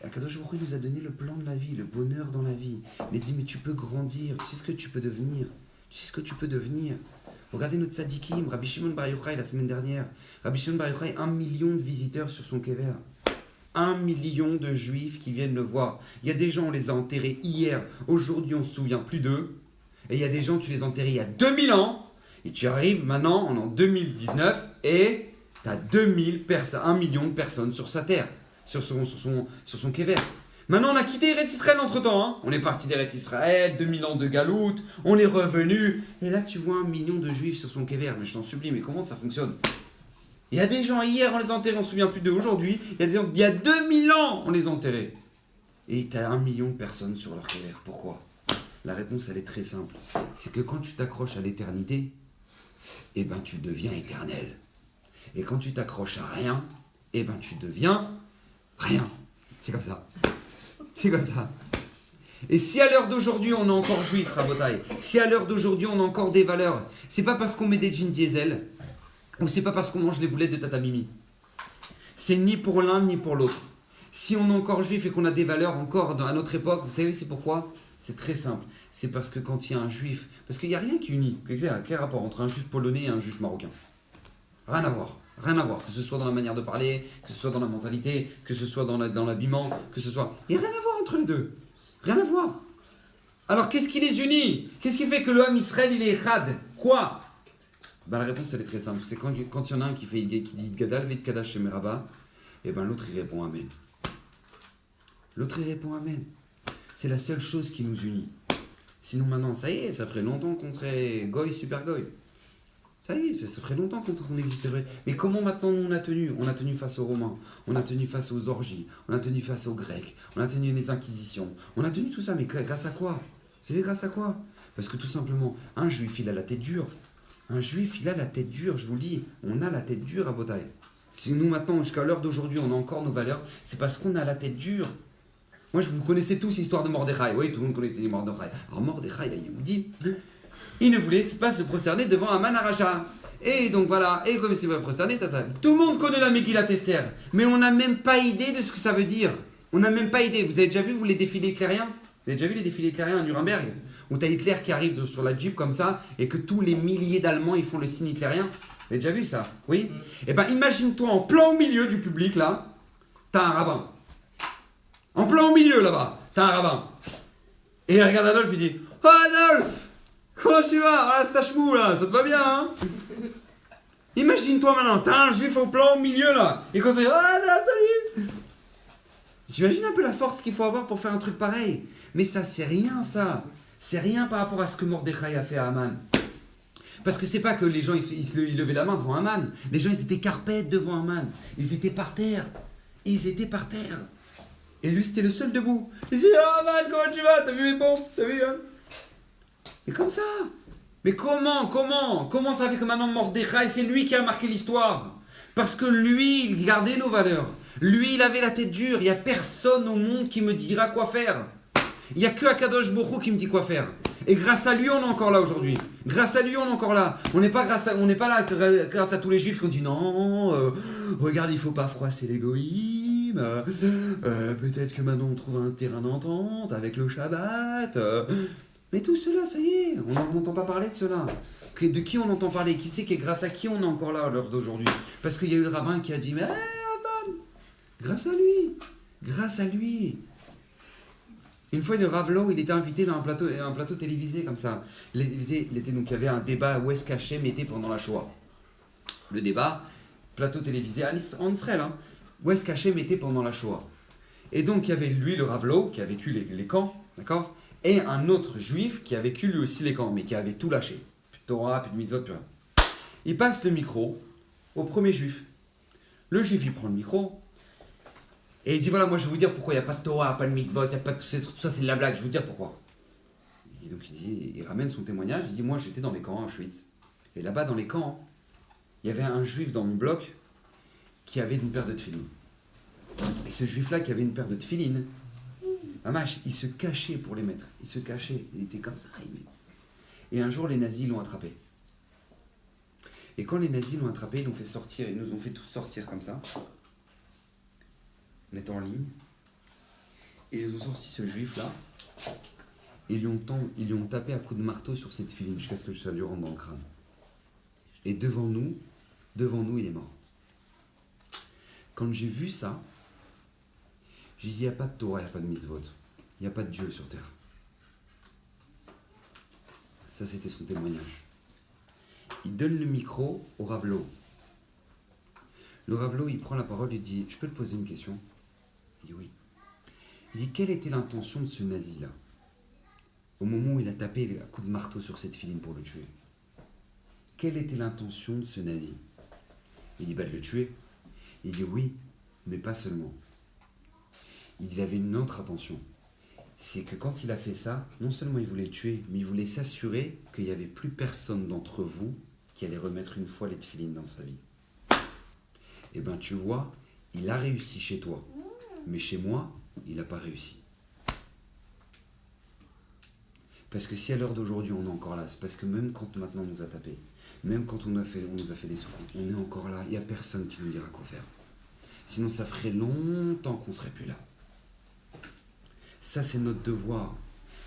Akadosh Baruch Hu nous a donné le plan de la vie, le bonheur dans la vie. Il a dit, mais tu peux grandir, tu sais ce que tu peux devenir. Regardez notre tzadikim, Rabbi Shimon Bar Yochai la semaine dernière. Rabbi Shimon Bar Yochai, 1 million de visiteurs sur son kever. 1 million de juifs qui viennent le voir. Il y a des gens, on les a enterrés hier, aujourd'hui on se souvient plus d'eux. Et il y a des gens, tu les as enterrés il y a 2000 ans, et tu arrives maintenant, en 2019, et tu as 1 million de personnes sur sa terre, sur son kever. Maintenant, on a quitté Eretz Israël entre-temps. Hein. On est parti d'Eretz Israël, 2000 ans de galoute, on est revenu. Et là, tu vois 1 million de juifs sur son kéver. Mais je t'en supplie, mais comment ça fonctionne? Il y a des gens, hier, on les a enterrés, on ne se souvient plus d'aujourd'hui. Il y a des gens, il y a 2000 ans, on les a enterrés. Et tu as 1 million de personnes sur leur kéver. Pourquoi? La réponse, elle est très simple. C'est que quand tu t'accroches à l'éternité, eh ben, tu deviens éternel. Et quand tu t'accroches à rien, eh ben, tu deviens rien. C'est comme ça. C'est comme ça. Et si à l'heure d'aujourd'hui on est encore juif, Rabotai, si à l'heure d'aujourd'hui on a encore des valeurs, c'est pas parce qu'on met des jeans diesel, ou c'est pas parce qu'on mange les boulettes de Tata Mimi. C'est ni pour l'un ni pour l'autre. Si on est encore juif et qu'on a des valeurs encore à notre époque, vous savez c'est pourquoi? C'est très simple. C'est parce que quand il y a un juif, parce qu'il n'y a rien qui unit. Quel rapport entre un juif polonais et un juif marocain? Rien à voir. Rien à voir, que ce soit dans la manière de parler, que ce soit dans la mentalité, que ce soit dans l'habillement, que ce soit... Il n'y a rien à voir entre les deux. Rien à voir. Alors qu'est-ce qui les unit? Qu'est-ce qui fait que l'homme Israël il est rad? Quoi? Ben, la réponse elle est très simple. C'est quand il y en a un qui dit Gadal Vit Kadash Shemeraba, et ben l'autre il répond Amen. L'autre il répond Amen. C'est la seule chose qui nous unit. Sinon maintenant, ça y est, ça ferait longtemps qu'on serait goy, super goy. Ça y est, ça ferait longtemps qu'on existerait. Mais comment maintenant on a tenu? On a tenu face aux Romains, on a tenu face aux orgies, on a tenu face aux Grecs, on a tenu les Inquisitions, on a tenu tout ça, mais grâce à quoi? Vous savez grâce à quoi? Parce que tout simplement, un juif il a la tête dure. Un juif il a la tête dure, je vous le dis, on a la tête dure à Botaï. Si nous maintenant, jusqu'à l'heure d'aujourd'hui, on a encore nos valeurs, c'est parce qu'on a la tête dure. Moi, vous connaissez tous l'histoire de Mordechai. Oui, tout le monde connaissait Mordechai. Alors Mordechai, il dit, il ne voulait pas se prosterner devant Aman Aracha. Et donc voilà, et comme c'est pas prosterné, tout le monde connaît la Megillat Esther, mais on n'a même pas idée de ce que ça veut dire. On n'a même pas idée. Vous avez déjà vu les défilés hitlériens? Vous avez déjà vu les défilés hitlériens à Nuremberg? Où tu as Hitler qui arrive sur la Jeep comme ça, et que tous les milliers d'Allemands ils font le signe hitlérien? Vous avez déjà vu ça? Oui? Eh ben imagine-toi en plein au milieu du public là, t'as un rabbin. En plein au milieu là-bas, t'as un rabbin. Et il regarde Adolphe, il dit, oh Adolphe, comment tu vas? Ah, c'est ta chemou là, ça te va bien hein? Imagine-toi maintenant, t'as un juif au plan au milieu là, et quand ça dit, ah là, salut! J'imagine un peu la force qu'il faut avoir pour faire un truc pareil. Mais ça, c'est rien ça. C'est rien par rapport à ce que Mordechai a fait à Aman. Parce que c'est pas que les gens ils levaient la main devant Aman. Les gens ils étaient carpettes devant Aman. Ils étaient par terre. Ils étaient par terre. Et lui c'était le seul debout. Il dit, ah Aman, comment tu vas? T'as vu mes pompes? T'as vu hein? Et comme ça. Mais comment ça fait que maintenant Mordechai, c'est lui qui a marqué l'histoire? Parce que lui, il gardait nos valeurs. Lui, il avait la tête dure. Il n'y a personne au monde qui me dira quoi faire. Il n'y a que Akadosh Baruch Hu qui me dit quoi faire. Et grâce à lui, on est encore là aujourd'hui. Grâce à lui, on est encore là. On n'est pas là grâce à tous les juifs qui ont dit non, regarde, il ne faut pas froisser l'égoïsme. Peut-être que maintenant on trouve un terrain d'entente avec le Shabbat. Mais tout cela, ça y est, on n'entend pas parler de cela. De qui on entend parler? Qui c'est que grâce à qui on est encore là à l'heure d'aujourd'hui? Parce qu'il y a eu le rabbin qui a dit, mais Aman, grâce à lui, grâce à lui. Une fois, le Rav Low, il était invité dans un plateau télévisé comme ça. Donc, il y avait un débat où est-ce qu'Hachem était pendant la Shoah. Le débat, plateau télévisé en Israël, hein, où est-ce qu'Hachem était pendant la Shoah. Et donc, il y avait lui, le Rav Low, qui a vécu les camps, d'accord, et un autre juif qui a vécu lui aussi les camps, mais qui avait tout lâché. Plus de Torah, plus de mitzvot, plus rien. Il passe le micro au premier juif. Le juif, il prend le micro. Et il dit, voilà, moi je vais vous dire pourquoi il n'y a pas de Torah, pas de mitzvot, il n'y a pas de tout ça, c'est de la blague, je vais vous dire pourquoi. Il ramène son témoignage, il dit, moi j'étais dans les camps à Auschwitz. Et là-bas dans les camps, il y avait un juif dans mon bloc qui avait une paire de tefilines. Et ce juif-là qui avait une paire de tefilines, Mamash, il se cachait pour les mettre. Il se cachait, il était comme ça. Et un jour les nazis l'ont attrapé. Et quand les nazis l'ont attrapé, ils l'ont fait sortir, ils nous ont fait tous sortir comme ça. On était en ligne, et ils ont sorti ce juif-là, et ils lui ont tapé à coups de marteau sur cette filine jusqu'à ce que ça lui rentre dans le crâne. Et devant nous, il est mort. Quand j'ai vu ça, j'ai dit, il n'y a pas de Torah, il n'y a pas de mitzvot, il n'y a pas de Dieu sur terre. Ça, c'était son témoignage. Il donne le micro au Rav Low. Le Rav Low, il prend la parole et dit, je peux te poser une question? Il dit oui. Il dit, quelle était l'intention de ce nazi-là au moment où il a tapé un coup de marteau sur cette filine pour le tuer? Quelle était l'intention de ce nazi? Il dit, de le tuer. Il dit, oui, mais pas seulement. Il avait une autre intention. C'est que quand il a fait ça, non seulement il voulait le tuer, mais il voulait s'assurer qu'il n'y avait plus personne d'entre vous qui allait remettre une fois les tefilines dans sa vie. Eh bien, tu vois, il a réussi chez toi. Mais chez moi, il n'a pas réussi. Parce que si à l'heure d'aujourd'hui on est encore là, c'est parce que même quand maintenant on nous a tapé, même quand on nous a fait des souffrances, on est encore là, il n'y a personne qui nous dira quoi faire. Sinon ça ferait longtemps qu'on ne serait plus là. Ça c'est notre devoir.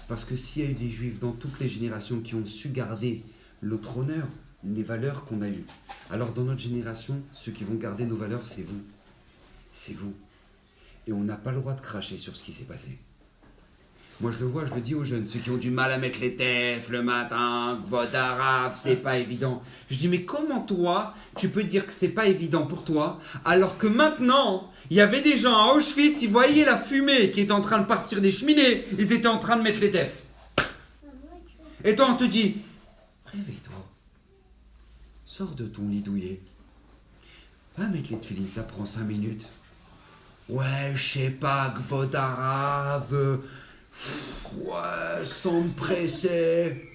Parce que s'il y a eu des juifs dans toutes les générations qui ont su garder notre honneur, les valeurs qu'on a eues, alors dans notre génération, ceux qui vont garder nos valeurs, c'est vous. C'est vous. Et on n'a pas le droit de cracher sur ce qui s'est passé. Moi je le vois, je le dis aux jeunes, ceux qui ont du mal à mettre les tefs le matin, votre arabe, c'est pas évident. Je dis mais comment toi, tu peux dire que c'est pas évident pour toi, alors que maintenant, il y avait des gens à Auschwitz, ils voyaient la fumée qui était en train de partir des cheminées, ils étaient en train de mettre les tefs. Et toi on te dit, réveille-toi, sors de ton lit douillet, va mettre les tefilines, ça prend 5 minutes. Ouais, je sais pas, Kvod Arav, ouais, sans me presser.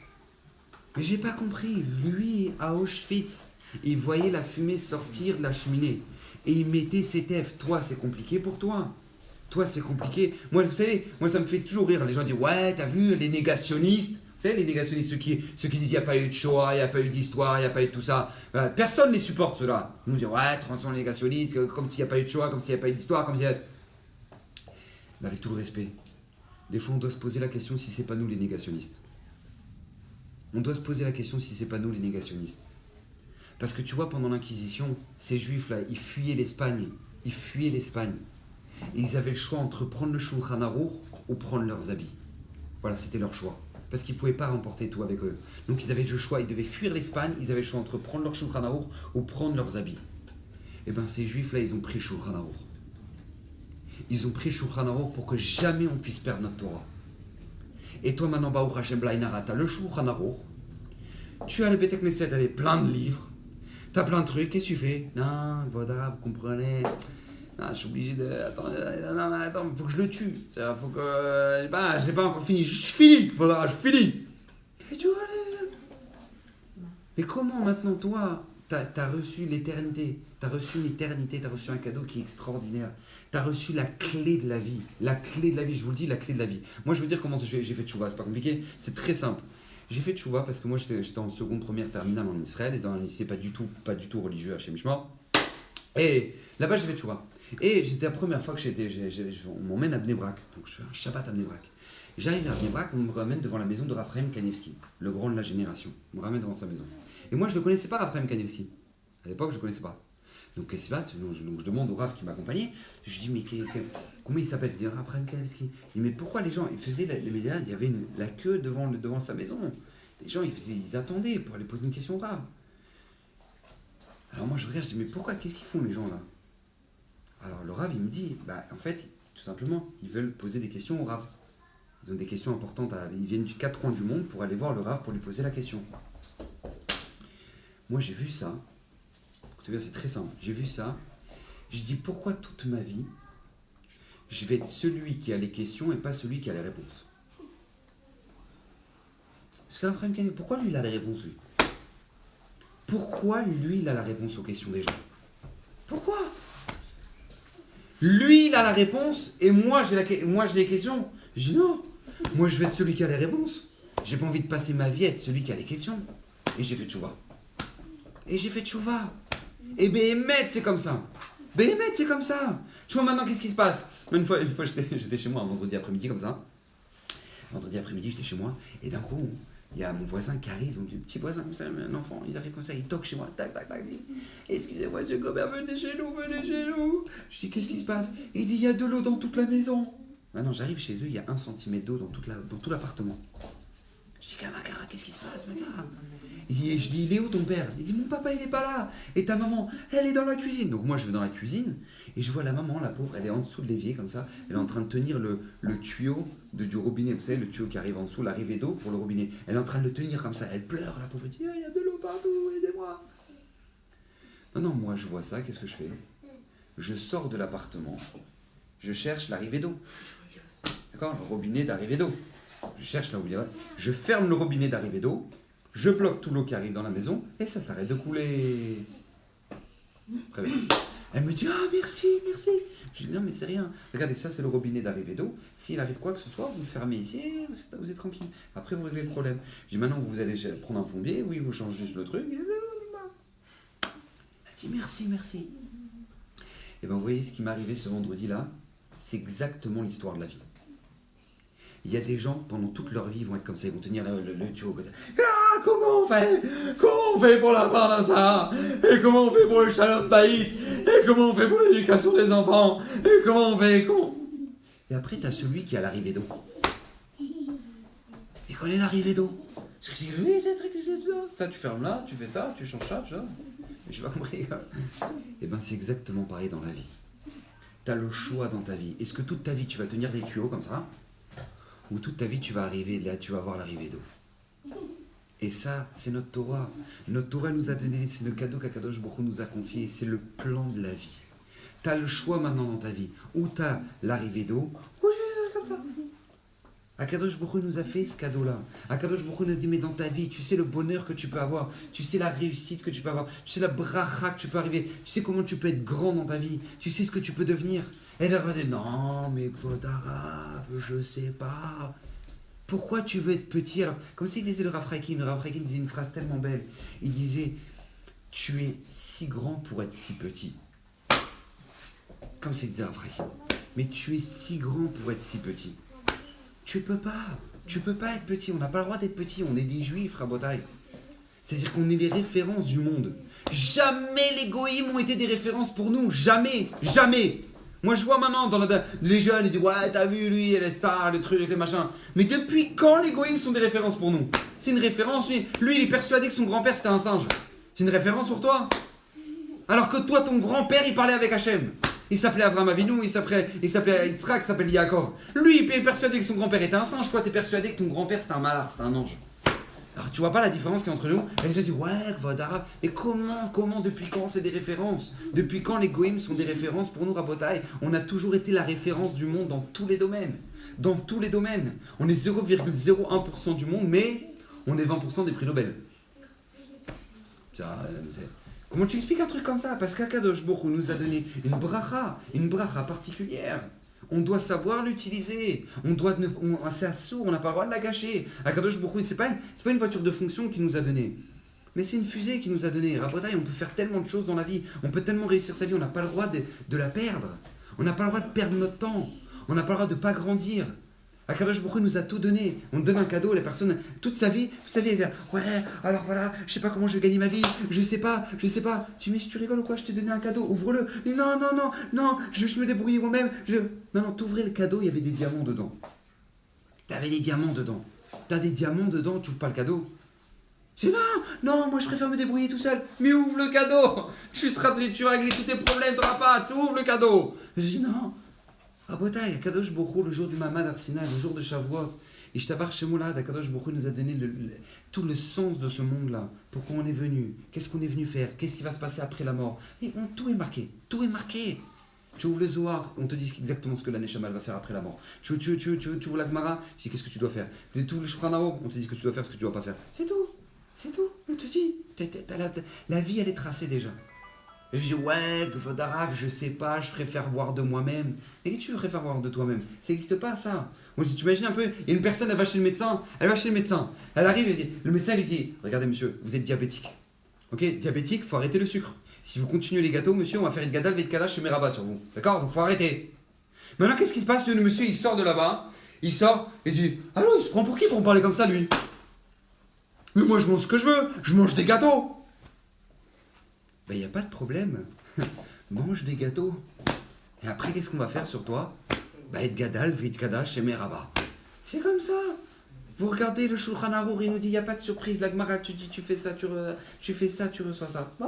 Mais j'ai pas compris. Lui, à Auschwitz, il voyait la fumée sortir de la cheminée. Et il mettait ses tefs. Toi, c'est compliqué pour toi. Toi, c'est compliqué. Moi, vous savez, moi, ça me fait toujours rire. Les gens disent, ouais, t'as vu, les négationnistes. Vous savez, les négationnistes, ceux qui disent, il n'y a pas eu de Shoah, il n'y a pas eu d'histoire, il n'y a pas eu de tout ça. Personne ne les supporte, ceux-là. Ils nous disent, ouais, transforme les négationnistes, comme s'il n'y a pas eu de Shoah, comme s'il n'y a pas eu d'histoire, comme s'il y a... Mais avec tout le respect. Des fois, on doit se poser la question si c'est pas nous les négationnistes. On doit se poser la question si c'est pas nous les négationnistes. Parce que tu vois, pendant l'Inquisition, ces juifs-là, ils fuyaient l'Espagne. Ils fuyaient l'Espagne. Et ils avaient le choix entre prendre le Shulchan Aruch ou prendre leurs habits. Voilà, c'était leur choix. Parce qu'ils ne pouvaient pas remporter tout avec eux. Donc ils avaient le choix, ils devaient fuir l'Espagne, ils avaient le choix entre prendre leur Shulchan Aruch ou prendre leurs habits. Et bien ces juifs-là, ils ont pris Shulchan Aruch. Ils ont pris Shulchan Aruch pour que jamais on puisse perdre notre Torah. Et toi maintenant, Baruch Hashem Blainara, t'as le Shulchan Aruch, tu as le Beit Knesset avec plein de livres, t'as plein de trucs, qu'est-ce que tu fais? Non, voilà, vous comprenez, non, je suis obligé de... Attends, faut que je le tue. Faut que... je l'ai pas encore fini, je finis, voilà, je finis. Et tu vois, mais comment maintenant, toi, t'as reçu l'éternité, t'as reçu une éternité, t'as reçu un cadeau qui est extraordinaire. T'as reçu la clé de la vie. La clé de la vie, je vous le dis, la clé de la vie. Moi, je veux dire comment j'ai fait tchouva, c'est pas compliqué, c'est très simple. J'ai fait tchouva parce que moi, j'étais en seconde, première, terminale en Israël, et dans un lycée pas du tout religieux à chez Mishmor. Et là-bas, j'ai fait tchouva. Et c'était la première fois que on m'emmène à Bnei Brak. Donc, je fais un Shabbat à Bnei Brak. J'arrive à Bnei Brak, on me ramène devant la maison de Raphaël Kanievski, le grand de la génération. On me ramène devant sa maison. Et moi, je ne le connaissais pas, Raphaël Kanievski. À l'époque, je ne le connaissais pas. Donc, qu'est-ce qui se passe? Donc, je demande au Rav qui m'accompagnait. Je lui dis, mais comment il s'appelle? Il dit, Raphaël Kanievski. Il dit, mais pourquoi les gens, ils faisaient les médias, il y avait la queue devant sa maison. Les gens, ils attendaient pour aller poser une question au Rav. Alors, moi, je regarde, je dis, mais pourquoi? Qu'est-ce qu'ils font, les gens, là? Alors, le Rav, il me dit, en fait, tout simplement, ils veulent poser des questions au Rav. Ils ont des questions importantes. Ils viennent du 4 coins du monde pour aller voir le Rav pour lui poser la question. Moi, j'ai vu ça. Écoutez bien, c'est très simple. J'ai vu ça. Je dis, pourquoi toute ma vie, je vais être celui qui a les questions et pas celui qui a les réponses? Parce qu'après, pourquoi lui, il a les réponses, lui? Pourquoi lui, il a la réponse aux questions des gens? Pourquoi? Lui, il a la réponse et moi, j'ai les questions. Je dis non. Moi, je vais être celui qui a les réponses. J'ai pas envie de passer ma vie à être celui qui a les questions. Et j'ai fait tchouva. Et Béhémet, c'est comme ça. Béhémet, c'est comme ça. Tu vois, maintenant, qu'est-ce qui se passe? Une fois j'étais chez moi un vendredi après-midi, comme ça. Vendredi après-midi, j'étais chez moi. Et d'un coup, il y a mon voisin qui arrive, donc, un petit voisin comme ça, un enfant, il arrive comme ça, il toque chez moi, tac, tac, tac, il dit, excusez-moi, monsieur Gobert, venez chez nous. Je dis, qu'est-ce qui se passe? Il dit, il y a de l'eau dans toute la maison. Maintenant, j'arrive chez eux, il y a 1 centimètre d'eau dans tout l'appartement. Je Je dis, Kamakara, qu'est-ce qui se passe, Makara? Je dis, il est où ton père? Il dit, mon papa, il est pas là. Et ta maman, elle est dans la cuisine. Donc moi, je vais dans la cuisine et je vois la maman, la pauvre, elle est en dessous de l'évier comme ça. Elle est en train de tenir le tuyau du robinet. Vous savez, le tuyau qui arrive en dessous, l'arrivée d'eau pour le robinet. Elle est en train de le tenir comme ça. Elle pleure, la pauvre. Elle dit, il y a de l'eau partout, aidez-moi. Non, moi, je vois ça. Qu'est-ce que je fais? Je sors de l'appartement. Je cherche l'arrivée d'eau. D'accord? Le robinet d'arrivée d'eau. Je cherche le robinet. Je ferme le robinet d'arrivée d'eau. Je bloque tout l'eau qui arrive dans la maison et ça s'arrête de couler. Très bien. Elle me dit, ah merci, merci. Je dis, non mais c'est rien. Regardez, ça c'est le robinet d'arrivée d'eau. S'il arrive quoi que ce soit, vous le fermez ici et vous êtes tranquille. Après vous réglez le problème. Je dis, maintenant vous allez prendre un plombier, oui, vous changez juste le truc. Elle dit, merci, merci. Et bien vous voyez ce qui m'est arrivé ce vendredi-là, c'est exactement l'histoire de la vie. Il y a des gens, pendant toute leur vie, ils vont être comme ça, ils vont tenir le tuyau. Ah, comment on fait? Comment on fait pour la parnassa? Et comment on fait pour le shalom baït? Et comment on fait pour l'éducation des enfants? Et comment on fait? Et après, tu as celui qui a l'arrivée d'eau. Et quand il est l'arrivée d'eau, je dis, oui, ça, tu fermes là, tu fais ça, tu changes ça, tu vois. Mais je n'ai pas compris. Et bien, c'est exactement pareil dans la vie. Tu as le choix dans ta vie. Est-ce que toute ta vie, tu vas tenir des tuyaux comme ça? Où toute ta vie tu vas arriver là, tu vas voir l'arrivée d'eau. Et ça, c'est notre Torah. Notre Torah nous a donné, c'est le cadeau qu'Akadosh Baruch Hu nous a confié, c'est le plan de la vie. Tu as le choix maintenant dans ta vie, où tu as l'arrivée d'eau, ou comme ça. Akadosh Baruch Hu nous a fait ce cadeau-là. Akadosh Baruch Hu nous a dit, mais dans ta vie, tu sais le bonheur que tu peux avoir, tu sais la réussite que tu peux avoir, tu sais la bracha que tu peux arriver, tu sais comment tu peux être grand dans ta vie, tu sais ce que tu peux devenir. Et elle va dire, non, mais Kvodarav, je sais pas. Pourquoi tu veux être petit? Alors, comme s'il disait le Rav Reikin disait une phrase tellement belle. Il disait, tu es si grand pour être si petit. Comme ça, il disait Rav Reikin. Mais tu es si grand pour être si petit. Tu peux pas être petit. On n'a pas le droit d'être petit. On est des juifs, Rabotai. C'est-à-dire qu'on est les références du monde. Jamais les goïms ont été des références pour nous. Jamais. Jamais. Moi je vois maintenant dans les jeunes, ils disent ouais t'as vu lui, elle est star, le truc, les machins. Mais depuis quand les goïms sont des références pour nous? C'est une référence, lui il est persuadé que son grand-père c'était un singe. C'est une référence pour toi? Alors que toi ton grand-père il parlait avec Hachem. Il s'appelait Avraham Avinu, il s'appelait Yitzhak, il s'appelait Yaakov. Lui il est persuadé que son grand-père était un singe, toi t'es persuadé que ton grand-père c'était un malard, c'était un ange. Alors tu vois pas la différence qu'il y a entre nous? Elle nous a dit ouais, Kvodarav. Et comment, depuis quand c'est des références? Depuis quand les goïms sont des références pour nous, Rabotai? On a toujours été la référence du monde dans tous les domaines. Dans tous les domaines. On est 0,01% du monde, mais on est 20% des prix Nobel. Comment tu expliques un truc comme ça? Parce qu'Akadosh Baruch Hu nous a donné une bracha particulière. On doit savoir l'utiliser. C'est assourd, on n'a pas le droit de la gâcher. Akadosh Baruch Hu, c'est pas une voiture de fonction qu'il nous a donnée. Mais c'est une fusée qu'il nous a donnée. Rabotai, on peut faire tellement de choses dans la vie. On peut tellement réussir sa vie. On n'a pas le droit de la perdre. On n'a pas le droit de perdre notre temps. On n'a pas le droit de ne pas grandir. Akadosh Baruch Hu nous a tout donné. On donne un cadeau à la personne. Toute sa vie, elle dit ouais, alors voilà, je sais pas comment je vais gagner ma vie. Je sais pas. Tu me dis, tu rigoles ou quoi? Je t'ai donné un cadeau. Ouvre-le. Non, je me débrouille moi-même. Non, t'ouvrais le cadeau, il y avait des diamants dedans. T'avais des diamants dedans. T'as des diamants dedans, tu ouvres pas le cadeau. Je dis non, moi je préfère me débrouiller tout seul. Mais ouvre le cadeau. Tu vas régler tous tes problèmes, t'auras pas. Tu ouvres le cadeau. Je dis non. Rabotai, Akadosh Baruch Hu, le jour du Mamad Arsina, le jour de Shavuot, et Ishtabar Shemolad, Akadosh Baruch Hu nous a donné tout le sens de ce monde-là. Pourquoi on est venu? Qu'est-ce qu'on est venu faire? Qu'est-ce qui va se passer après la mort? Et tout est marqué. Tout est marqué. Tu ouvres le Zohar, on te dit exactement ce que la Neshama va faire après la mort. Tu ouvres la Gemara, tu dis qu'est-ce que tu dois faire. Tu ouvres le Shulchan Aruch, on te dit ce que tu dois faire, ce que tu dois pas faire. C'est tout. On te dit. La vie, elle est tracée déjà. Et je dis ouais, Kvodarav, je sais pas, je préfère voir de moi-même. Et qu'est-ce que tu préfères voir de toi-même? Ça n'existe pas ça. Tu imagines un peu, il y a une personne, elle va chez le médecin, elle arrive, le médecin lui dit, regardez monsieur, vous êtes diabétique. Ok, diabétique, faut arrêter le sucre. Si vous continuez les gâteaux, monsieur, on va faire une gadal vedkala chez Meraba sur vous. D'accord? Donc faut arrêter. Maintenant, qu'est-ce qui se passe? Le monsieur, il sort de là-bas, il dit, ah non, il se prend pour qui pour me parler comme ça, lui? Mais moi, je mange ce que je veux, je mange des gâteaux. Ben, il n'y a pas de problème. Mange des gâteaux. Et après, qu'est-ce qu'on va faire sur toi? Ben, être gadal, vite gadal chez Meraba. C'est comme ça. Vous regardez le Shulchan Arour, il nous dit, il n'y a pas de surprise. La Gemara, tu dis, tu fais ça, tu reçois ça. Bah,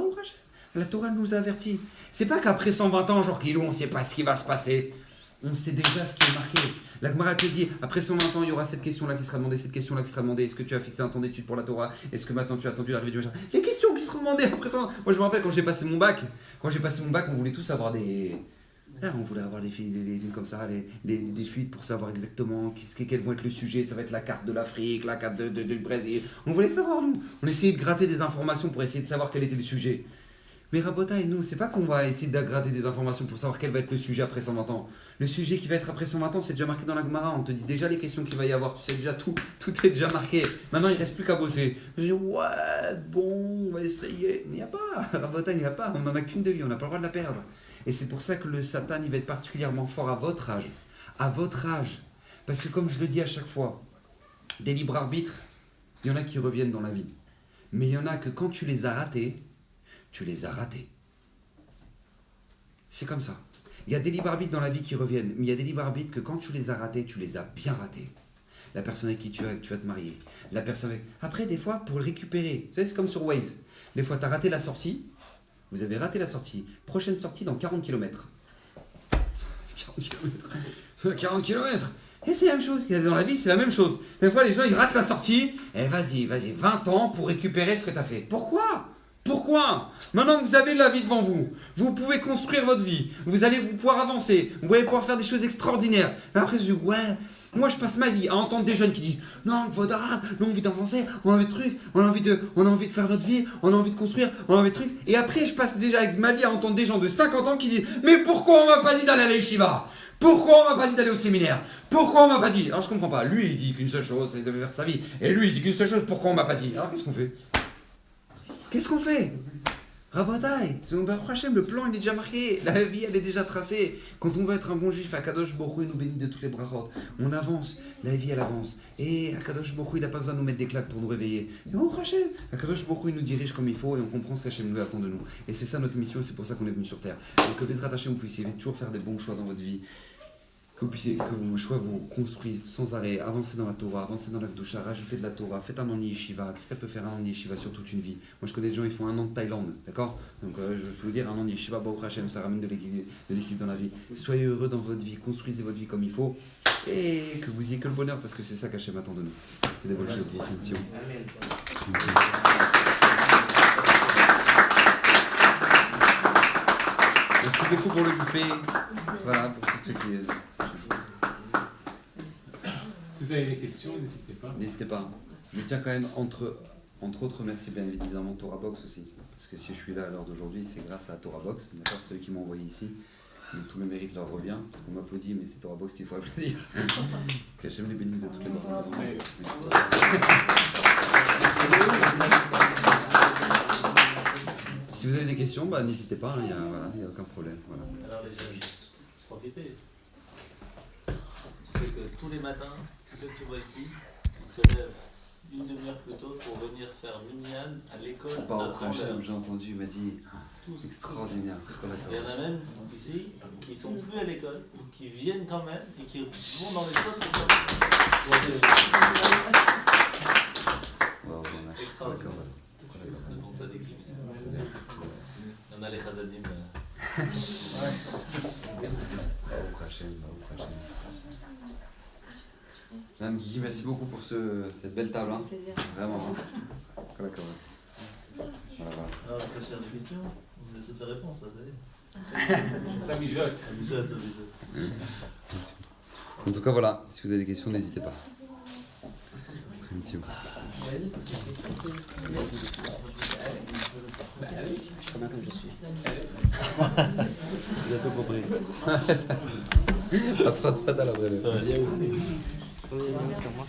la Torah nous avertit. C'est pas qu'après 120 ans, genre, Kilou, on ne sait pas ce qui va se passer. On sait déjà ce qui est marqué. La Gemara te dit, après 120 ans, il y aura cette question-là qui sera demandée, cette question-là qui sera demandée. Est-ce que tu as fixé un temps d'étude pour la Torah? Est-ce que maintenant tu as attendu l'arrivée du machin? Les questions qui seront demandées après 120 ans. Moi, je me rappelle quand j'ai passé mon bac. Quand j'ai passé mon bac, on voulait tous avoir des... on voulait avoir des films comme ça, des fuites pour savoir exactement quels vont être le sujet. Ça va être la carte de l'Afrique, la carte du Brésil. On voulait savoir, nous. On essayait de gratter des informations pour essayer de savoir quel était le sujet. Mais Rabotai, nous, c'est pas qu'on va essayer de gratter des informations pour savoir quel va être le sujet après 120 ans. Le sujet qui va être après 120 ans, c'est déjà marqué dans la Gemara. On te dit déjà les questions qu'il va y avoir. Tu sais déjà tout est déjà marqué. Maintenant, il reste plus qu'à bosser. Je dis, ouais, bon, on va essayer. Mais il n'y a pas. Rabotai, il n'y a pas. On n'en a qu'une de vie. On n'a pas le droit de la perdre. Et c'est pour ça que le Satan, il va être particulièrement fort à votre âge. À votre âge. Parce que comme je le dis à chaque fois, des libres arbitres, il y en a qui reviennent dans la vie. Mais il y en a que quand tu les as ratés, tu les as ratés. C'est comme ça. Il y a des libres arbitres dans la vie qui reviennent, mais il y a des libres arbitres que quand tu les as ratés, tu les as bien ratés. La personne avec qui tu vas te marier. La personne avec... Après, des fois, pour le récupérer, vous savez, c'est comme sur Waze. Des fois, tu as raté la sortie. Vous avez raté la sortie. Prochaine sortie dans 40 km. 40 km. Et c'est la même chose. Dans la vie, c'est la même chose. Des fois, les gens, ils ratent la sortie. Et vas-y, 20 ans pour récupérer ce que tu as fait. Pourquoi ? Maintenant que vous avez la vie devant vous, vous pouvez construire votre vie. Vous allez pouvoir avancer. Vous allez pouvoir faire des choses extraordinaires. Et après, je dis, ouais... Moi, je passe ma vie à entendre des jeunes qui disent non, voilà, on a envie d'avancer, on a envie de trucs, on a envie de faire notre vie, on a envie de construire, on a envie de trucs. Et après, je passe déjà avec ma vie à entendre des gens de 50 ans qui disent mais pourquoi on m'a pas dit d'aller à l'Yeshiva? Pourquoi on m'a pas dit d'aller au séminaire? Pourquoi on m'a pas dit? Alors, je comprends pas. Lui, il dit qu'une seule chose, c'est de faire sa vie. Et lui, il dit qu'une seule chose, pourquoi on m'a pas dit? Alors, qu'est-ce qu'on fait? Rabotai, le plan il est déjà marqué, la vie elle est déjà tracée. Quand on veut être un bon juif, Akadosh Baruch Hu nous bénit de toutes les brachot. On avance, la vie elle avance. Et Akadosh Baruch Hu il n'a pas besoin de nous mettre des claques pour nous réveiller. Et on Hachem, Akadosh Baruch Hu il nous dirige comme il faut et on comprend ce qu'Hachem nous attend de nous. Et c'est ça notre mission et c'est pour ça qu'on est venu sur terre. Et que Bezrat Hachem vous puissiez toujours faire des bons choix dans votre vie. Que vos choix vous construisent sans arrêt, avancez dans la Torah, avancez dans la Kedusha, rajoutez de la Torah, faites un an de yeshiva. Qu'est-ce que ça peut faire un an de yeshiva sur toute une vie? Moi je connais des gens, ils font un an de Thaïlande, d'accord? Donc je vais vous dire, un an de yeshiva, Baruch Hashem, ça ramène de l'équipe dans la vie. Soyez heureux dans votre vie, construisez votre vie comme il faut, et que vous ayez que le bonheur, parce que c'est ça qu'Hachem attend de nous. Que des bonnes choses pour l'infinition. Merci beaucoup pour le buffet. Voilà, pour tous ceux qui... Si vous avez des questions, n'hésitez pas. N'hésitez pas. Je tiens quand même, entre autres, remercier bien évidemment Torah Box aussi. Parce que si je suis là à l'heure d'aujourd'hui, c'est grâce à Torah Box. D'accord, c'est eux qui m'ont envoyé ici. Donc tout le mérite leur revient. Parce qu'on m'applaudit, mais c'est Torah Box qu'il faut applaudir. Qu'Hachem les bénisse de toutes les bonnes. Si vous avez des questions, n'hésitez pas, il n'y a aucun problème. Voilà. Alors les jeunes, profitez. Tu sais que tous les matins, ceux que tu vois ici, ils se lèvent une demi-heure plus tôt pour venir faire minyan à l'école. J'ai entendu, il m'a dit, extraordinaire. Il y en a même ici qui sont plus à l'école, qui viennent quand même et qui vont dans l'école pour faire. Extraordinaire. On a les Chazadim. Madame Guigui, merci beaucoup pour cette belle table. Hein. Plaisir. Vraiment. Hein. Voilà. Alors, après, j'ai des questions. On a toutes les réponses, là, Ça mijote. ça mijote. En tout cas, voilà. Si vous avez des questions, n'hésitez pas. Très bien. Bientôt compris. La phrase faite à la vraie. Ouais. C'est à moi.